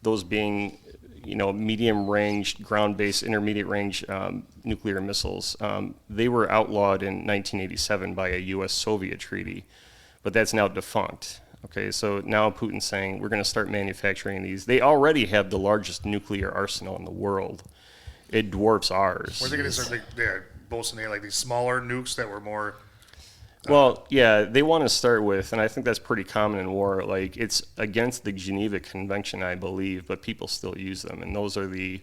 Those being, medium-range, ground-based, intermediate-range nuclear missiles. They were outlawed in 1987 by a U.S.-Soviet treaty, but that's now defunct. Okay, so now Putin's saying we're going to start manufacturing these. They already have the largest nuclear arsenal in the world. It dwarfs ours. Were they going to start boasting like these smaller nukes that were more? Well, yeah, they want to start with, and I think that's pretty common in war. Like, it's against the Geneva Convention, I believe, but people still use them, and those are the,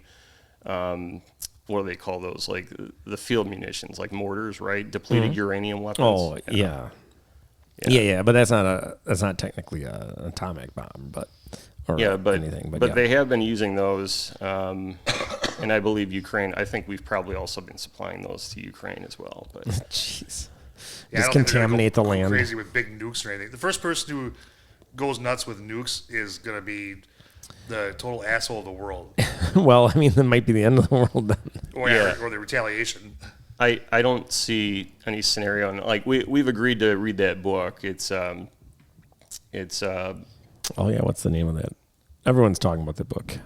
what do they call those? Like the field munitions, like mortars, right? Depleted uranium weapons. Oh, yeah. But that's not technically an atomic bomb, but anything. But they have been using those, and I believe Ukraine. I think we've probably also been supplying those to Ukraine as well. But jeez. Yeah, Just contaminate the land. Crazy with big nukes or anything. The first person who goes nuts with nukes is going to be the total asshole of the world. Well, I mean, that might be the end of the world then. Or the retaliation. I don't see any scenario. And like we've agreed to read that book. It's oh yeah, what's the name of that? Everyone's talking about the book.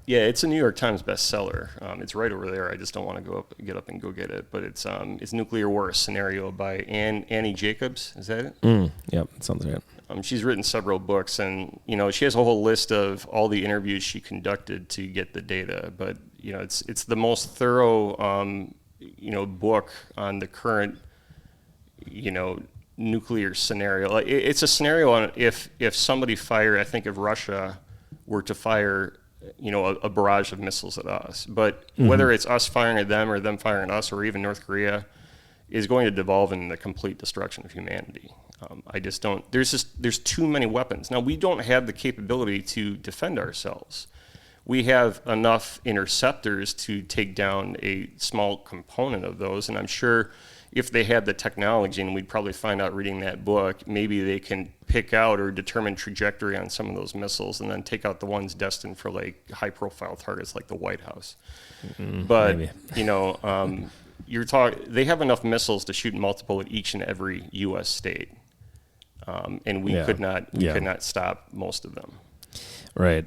Yeah, it's a New York Times bestseller. It's right over there. I just don't want to get up and go get it. But it's Nuclear War: A Scenario by Annie Jacobs. Is that it? Yep, that sounds right. She's written several books, and she has a whole list of all the interviews she conducted to get the data. But it's the most thorough book on the current nuclear scenario. Like it's a scenario on if somebody fired. I think if Russia were to fire a barrage of missiles at us. But whether it's us firing at them or them firing at us or even North Korea is going to devolve in the complete destruction of humanity. I just don't, there's too many weapons. Now, we don't have the capability to defend ourselves. We have enough interceptors to take down a small component of those, and I'm sure if they had the technology, and we'd probably find out reading that book, maybe they can pick out or determine trajectory on some of those missiles and then take out the ones destined for like high profile targets like the White House. But, maybe. they have enough missiles to shoot multiple at each and every U.S. state. And we could not stop most of them. Right.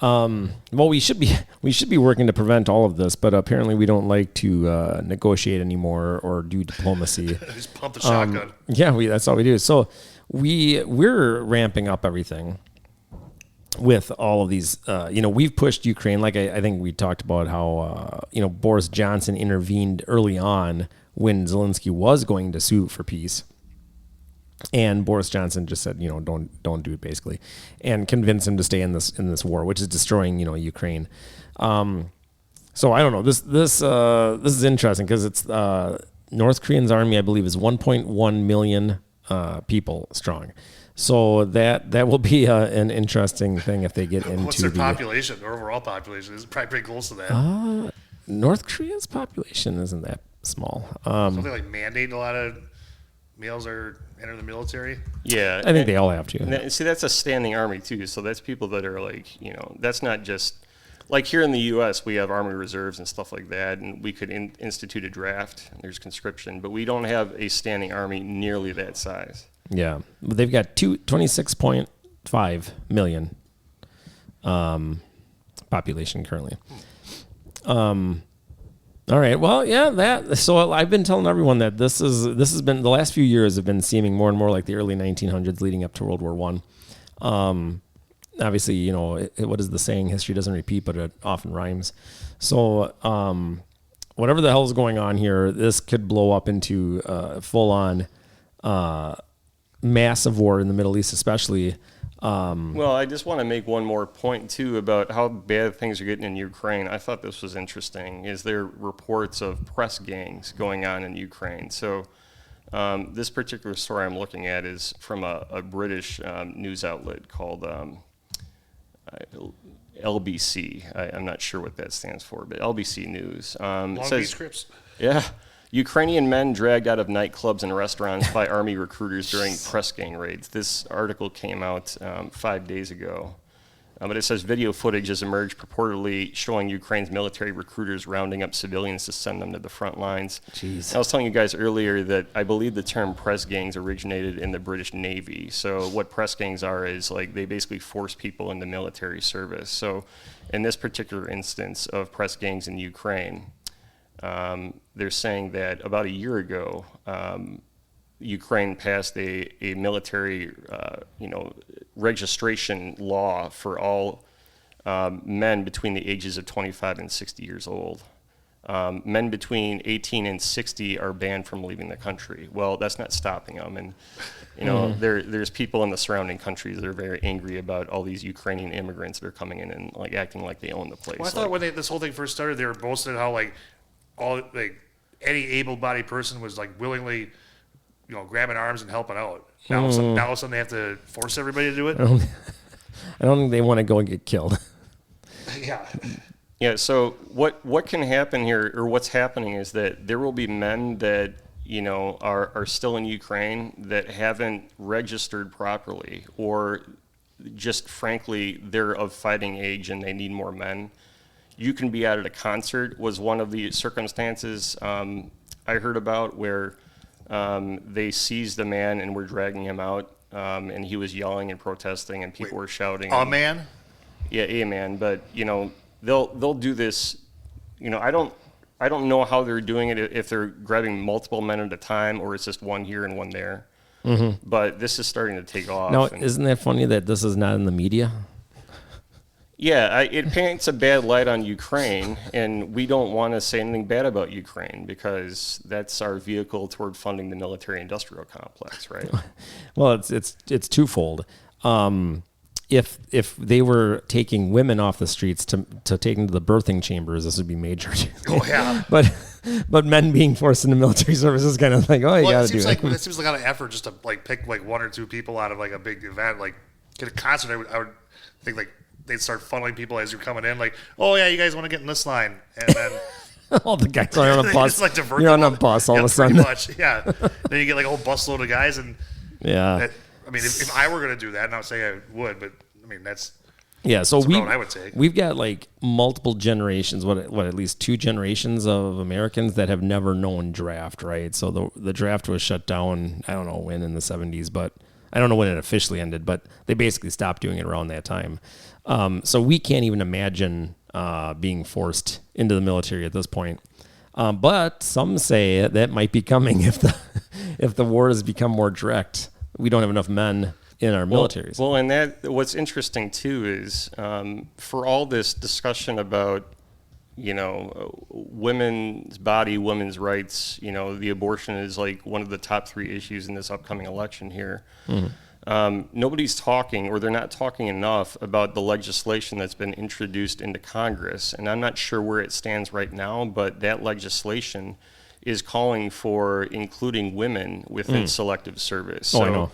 Well, we should be working to prevent all of this, but apparently we don't like to negotiate anymore or do diplomacy. Just pump the shotgun. Yeah, that's all we do. So we're ramping up everything with all of these. We've pushed Ukraine. Like I think we talked about how Boris Johnson intervened early on when Zelensky was going to sue for peace. And Boris Johnson just said, don't do it, basically, and convince him to stay in this war, which is destroying, Ukraine. So I don't know. This is interesting because it's North Korean's army, I believe, is 1.1 million people strong. So that will be an interesting thing if they get into What's their population? Their overall population is probably pretty close to that. North Korea's population isn't that small. Something like mandate a lot of males are enter the military. Yeah, I think they all have to. And see, that's a standing army too. So that's people that are like, that's not just like here in the U.S. we have army reserves and stuff like that, and we could institute a draft. There's conscription, but we don't have a standing army nearly that size. Yeah, but they've got 26.5 million population currently. All right. Well, yeah. So I've been telling everyone that this has been the last few years have been seeming more and more like the early 1900s, leading up to World War One. Obviously, what is the saying? History doesn't repeat, but it often rhymes. So, whatever the hell is going on here, this could blow up into full-on massive war in the Middle East, especially. Well, I just want to make one more point, too, about how bad things are getting in Ukraine. I thought this was interesting. Is there reports of press gangs going on in Ukraine? So this particular story I'm looking at is from a British news outlet called LBC. I'm not sure what that stands for, but LBC News. Long Beach Crips. Yeah. Ukrainian men dragged out of nightclubs and restaurants by army recruiters during press gang raids. This article came out 5 days ago. But it says video footage has emerged purportedly showing Ukraine's military recruiters rounding up civilians to send them to the front lines. Jeez. I was telling you guys earlier that I believe the term press gangs originated in the British Navy. So what press gangs are is like they basically force people into military service. So in this particular instance of press gangs in Ukraine, they're saying that about a year ago, Ukraine passed a military, registration law for all men between the ages of 25 and 60 years old. Men between 18 and 60 are banned from leaving the country. Well, that's not stopping them, and there's people in the surrounding countries that are very angry about all these Ukrainian immigrants that are coming in and like acting like they own the place. Well, I thought when this whole thing first started, they were boasting how any able-bodied person was like willingly, grabbing arms and helping out. Now, all of a sudden they have to force everybody to do it. I don't think they want to go and get killed. Yeah. Yeah. So what can happen here, or what's happening, is that there will be men that are still in Ukraine that haven't registered properly, or just frankly they're of fighting age and they need more men. You can be out at a concert was one of the circumstances I heard about where they seized a man and were dragging him out, and he was yelling and protesting, and people were shouting. A man? Yeah, a man. But they'll do this. I don't know how they're doing it, if they're grabbing multiple men at a time or it's just one here and one there. Mm-hmm. But this is starting to take off. Now, isn't that funny that this is not in the media? Yeah, it paints a bad light on Ukraine, and we don't want to say anything bad about Ukraine because that's our vehicle toward funding the military-industrial complex, right? Well, it's twofold. If they were taking women off the streets to take them to the birthing chambers, this would be major. Oh yeah. But men being forced into military service is kind of like, oh, you got to do it. It seems like a lot of effort just to pick one or two people out of a big event, get a concert. I would think they'd start funneling people as you're coming in, oh yeah, you guys want to get in this line, and then all the guys are on a bus. Divert You're on them a bus all of a sudden. Pretty much, yeah. Then you get a whole busload of guys, and yeah. If I were going to do that, and I would say I would, but that's so the road I would take. We've got multiple generations, what at least 2 generations of Americans that have never known draft, right? So the draft was shut down, I don't know when in the 70s, but I don't know when it officially ended, but they basically stopped doing it around that time. So we can't even imagine being forced into the military at this point. But some say that might be coming if the war has become more direct. We don't have enough men in our militaries. Well, and what's interesting too is for all this discussion about women's body, women's rights. The abortion is one of the top 3 issues in this upcoming election here. Mm-hmm. Nobody's talking, or they're not talking enough about the legislation that's been introduced into Congress, and I'm not sure where it stands right now, but that legislation is calling for including women within selective service. So, I know.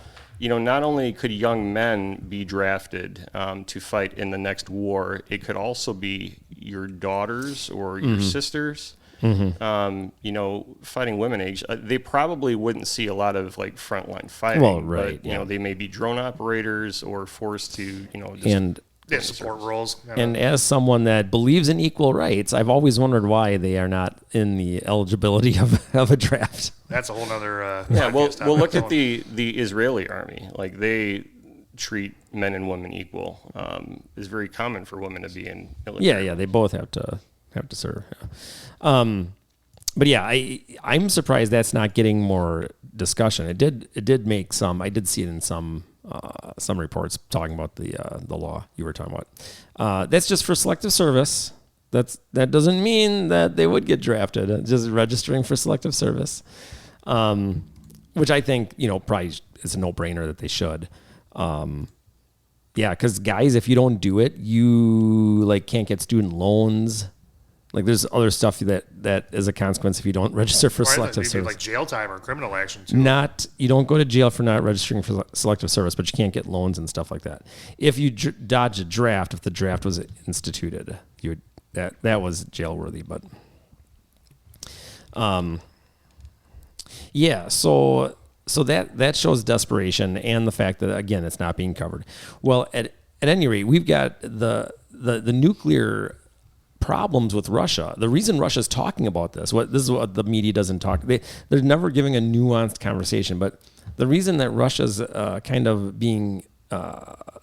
Not only could young men be drafted to fight in the next war, it could also be your daughters or your sisters. fighting women age, they probably wouldn't see a lot of like frontline fighting. Well, right, But, they may be drone operators or forced to, just And They have support roles. And as someone that believes in equal rights, I've always wondered why they are not in the eligibility of a draft. That's a whole nother. We'll look at the Israeli army. Like they treat men and women equal. It's very common for women to be in military. Yeah, they both have to serve. Yeah. But yeah, I'm surprised that's not getting more discussion. It did make some. I did see it in some reports talking about the law you were talking about. That's just for selective service. That doesn't mean that they would get drafted. Just registering for selective service, which I think probably is a no-brainer that they should. Yeah, because guys, if you don't do it, you can't get student loans. There's other stuff that is a consequence if you don't register for selective service. Like jail time or criminal action too. You don't go to jail for not registering for selective service, but you can't get loans and stuff like that. If you dodge a draft, if the draft was instituted, that was jail worthy. But yeah, so that shows desperation and the fact that again it's not being covered. Well, at any rate, we've got the nuclear problems with Russia. The reason Russia's talking about this is what the media doesn't talk. They're never giving a nuanced conversation. But the reason that Russia's kind of being a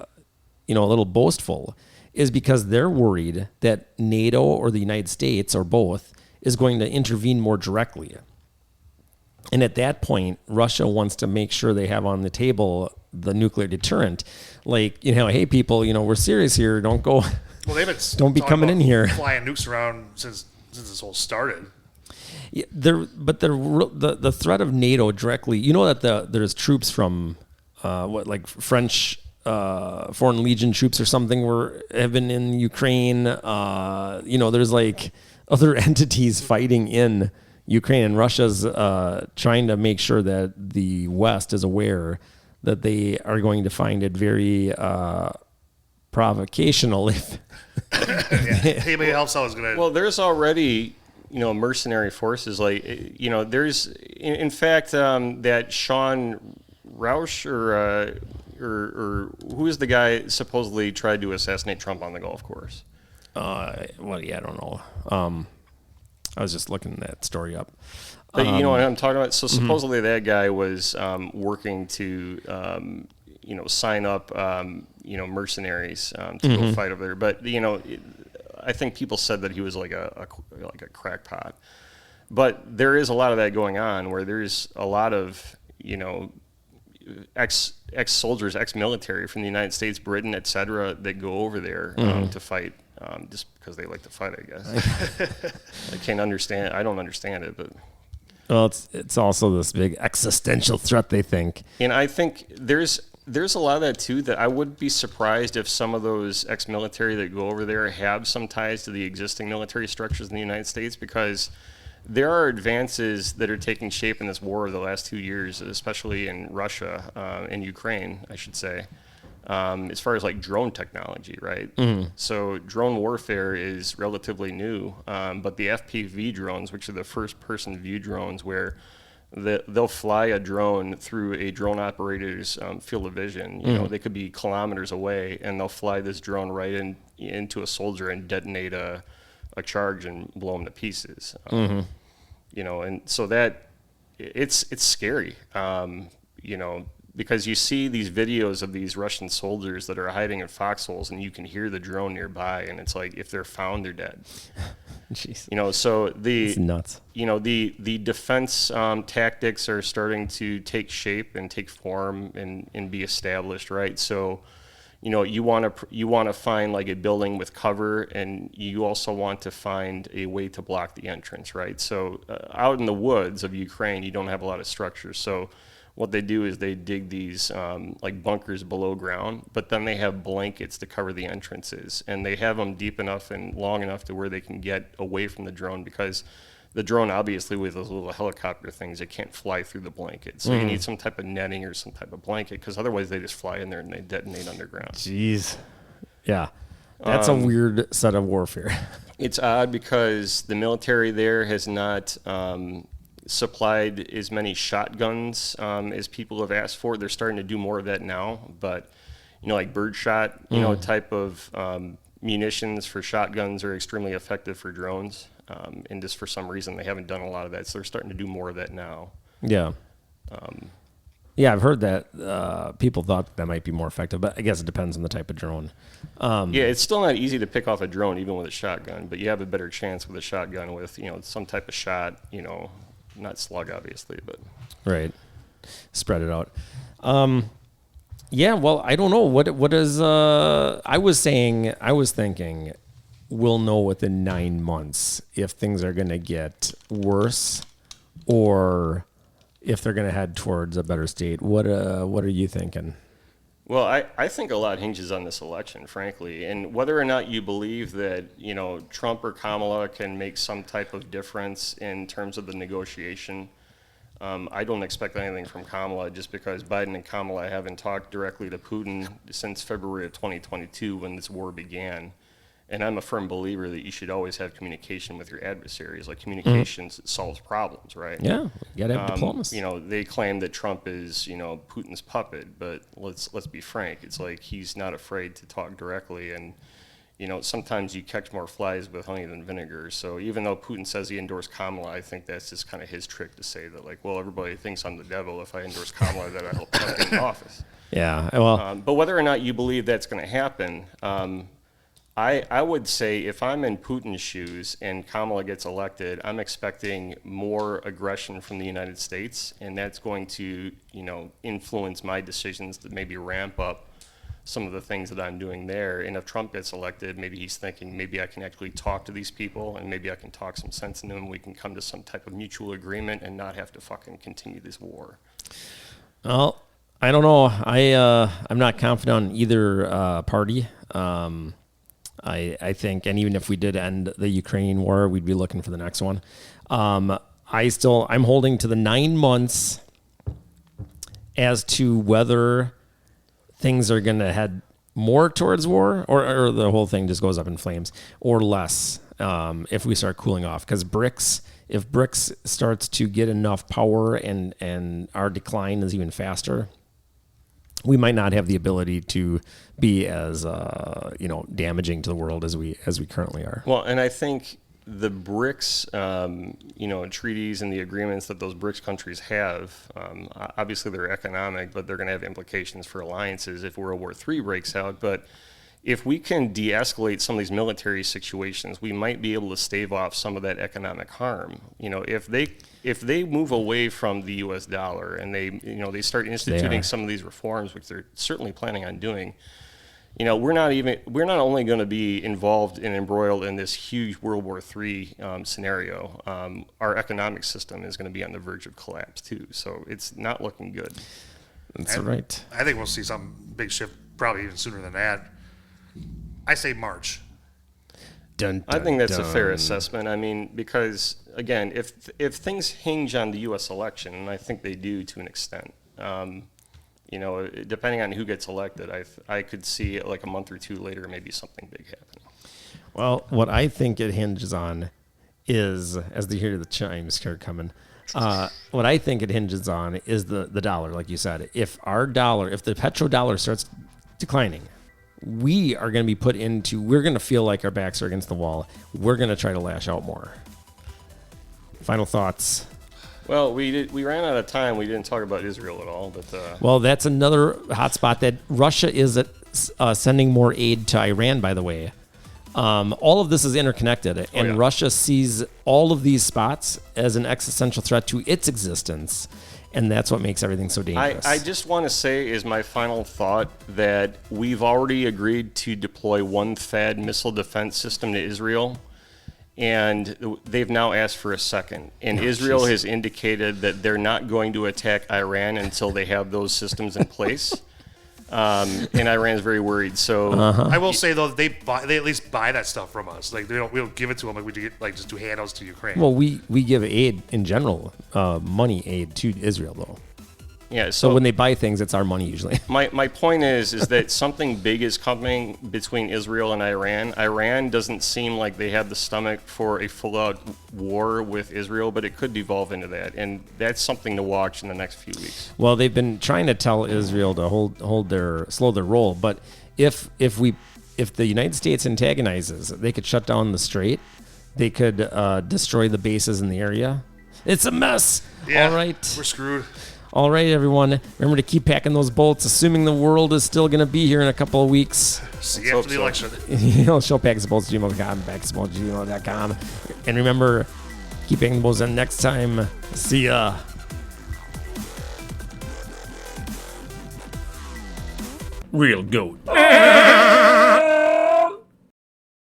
little boastful is because they're worried that NATO or the United States or both is going to intervene more directly. And at that point, Russia wants to make sure they have on the table the nuclear deterrent. Hey people, we're serious here. Don't go. Well, they've been don't be coming in here flying nukes around since this whole started. Yeah, but the threat of NATO directly. That there's troops from French Foreign Legion troops or something have been in Ukraine. There's other entities fighting in Ukraine, and Russia's trying to make sure that the West is aware that they are going to find it very provocational if Anybody else I was gonna. Well, there's already mercenary forces. There's in fact that Sean Rausch or who is the guy supposedly tried to assassinate Trump on the golf course? I don't know. I was just looking that story up. But you know what I'm talking about? So supposedly that guy was working to sign up mercenaries to go fight over there. But I think people said that he was like a crackpot. But there is a lot of that going on where there's a lot of ex-soldiers, ex-military from the United States, Britain, etc., that go over there to fight just because they like to fight, I guess. I don't understand it, but. Well, it's also this big existential threat, they think. And I think there's a lot of that, too, that I would be surprised if some of those ex-military that go over there have some ties to the existing military structures in the United States, because there are advances that are taking shape in this war of the last 2 years, especially in Russia and Ukraine, I should say, as far as drone technology, right? So drone warfare is relatively new, but the FPV drones, which are the first-person view drones where they'll fly a drone through a drone operator's field of vision. They could be kilometers away, and they'll fly this drone right into a soldier and detonate a charge and blow them to pieces. And so that it's scary. Because you see these videos of these Russian soldiers that are hiding in foxholes, and you can hear the drone nearby, and it's like if they're found, they're dead. Jeez. So it's nuts. The defense tactics are starting to take shape and take form and be established, right? So, you want to find a building with cover, and you also want to find a way to block the entrance, right? So out in the woods of Ukraine, you don't have a lot of structures, so what they do is they dig these bunkers below ground, but then they have blankets to cover the entrances, and they have them deep enough and long enough to where they can get away from the drone, because the drone, obviously, with those little helicopter things, it can't fly through the blanket. So you need some type of netting or some type of blanket, because otherwise they just fly in there and they detonate underground. Jeez. Yeah. That's a weird set of warfare. It's odd because the military there has not supplied as many shotguns as people have asked for. They're starting to do more of that now, but like birdshot, type of munitions for shotguns are extremely effective for drones. And just for some reason, they haven't done a lot of that, so they're starting to do more of that now. Yeah. Yeah, I've heard that people thought that might be more effective, but I guess it depends on the type of drone. Yeah, it's still not easy to pick off a drone even with a shotgun, but you have a better chance with a shotgun with some type of shot. Not slug obviously, but Right. Spread it out. Yeah, well, I don't know. What is I was thinking we'll know within 9 months if things are going to get worse or if they're going to head towards a better state. What are you thinking? Well, I think a lot hinges on this election, frankly, and whether or not you believe that Trump or Kamala can make some type of difference in terms of the negotiation. I don't expect anything from Kamala just because Biden and Kamala haven't talked directly to Putin since February of 2022 when this war began. And I'm a firm believer that you should always have communication with your adversaries. Like communication solves problems, right? Yeah, you got to have diplomacy. They claim that Trump is, Putin's puppet, but let's be frank. It's like he's not afraid to talk directly, and sometimes you catch more flies with honey than vinegar. So even though Putin says he endorsed Kamala, I think that's just kind of his trick to say that, like, well, everybody thinks I'm the devil. If I endorse Kamala, that I'll get in office. Yeah, well, but whether or not you believe that's going to happen, I would say if I'm in Putin's shoes and Kamala gets elected, I'm expecting more aggression from the United States, and that's going to, influence my decisions to maybe ramp up some of the things that I'm doing there. And if Trump gets elected, maybe he's thinking maybe I can actually talk to these people and maybe I can talk some sense into them. We can come to some type of mutual agreement and not have to fucking continue this war. well, I don't know. I'm not confident on either party. I think, and even if we did end the Ukraine war, we'd be looking for the next one. I'm holding to the 9 months as to whether things are going to head more towards war or the whole thing just goes up in flames or less if we start cooling off. Because if BRICS starts to get enough power and our decline is even faster, we might not have the ability to be as damaging to the world as we currently are. Well, and I think the BRICS, treaties and the agreements that those BRICS countries have, obviously they're economic, but they're going to have implications for alliances if World War III breaks out. But if we can de-escalate some of these military situations, we might be able to stave off some of that economic harm. If they move away from the U.S. dollar and they start instituting some of these reforms, which they're certainly planning on doing, we're not only going to be involved and embroiled in this huge World War III scenario. Our economic system is going to be on the verge of collapse too. So it's not looking good. That's right. I think we'll see some big shift probably even sooner than that. I say March. Dun, dun, I think that's dun. a fair assessment. I mean, because again, if things hinge on the U.S. election, and I think they do to an extent, depending on who gets elected, I could see like a month or two later, maybe something big happening. Well, what I think it hinges on is, as they hear the chimes start coming, what I think it hinges on is the dollar, like you said. If the petrodollar starts declining, we are going to be we're going to feel like our backs are against the wall. We're going to try to lash out more. Final thoughts. Well, we ran out of time. We didn't talk about Israel at all, but Well, that's another hot spot that Russia is sending more aid to Iran, by the way. All of this is interconnected, and Russia sees all of these spots as an existential threat to its existence. And that's what makes everything so dangerous. I just want to say is my final thought that we've already agreed to deploy one THAAD missile defense system to Israel, and they've now asked for a second. And Israel has indicated that they're not going to attack Iran until they have those systems in place. And Iran's very worried. So I will say though, they at least buy that stuff from us. Like we don't give it to them like we do, just do handouts to Ukraine. Well, we give aid in general, money aid to Israel though. Yeah. So when they buy things, it's our money usually. My point is that something big is coming between Israel and Iran. Iran doesn't seem like they have the stomach for a full-out war with Israel, but it could devolve into that, and that's something to watch in the next few weeks. Well, they've been trying to tell Israel to slow their roll, but if the United States antagonizes, they could shut down the strait. They could destroy the bases in the area. It's a mess. Yeah, All right. we're screwed. All right, everyone. Remember to keep packing those bolts, assuming the world is still going to be here in a couple of weeks. See you hope after the so. election. Show packsbolts@gmail.com, packsbolts@gmail.com. And remember, keep packing the bolts, and next time, see ya. Real goat.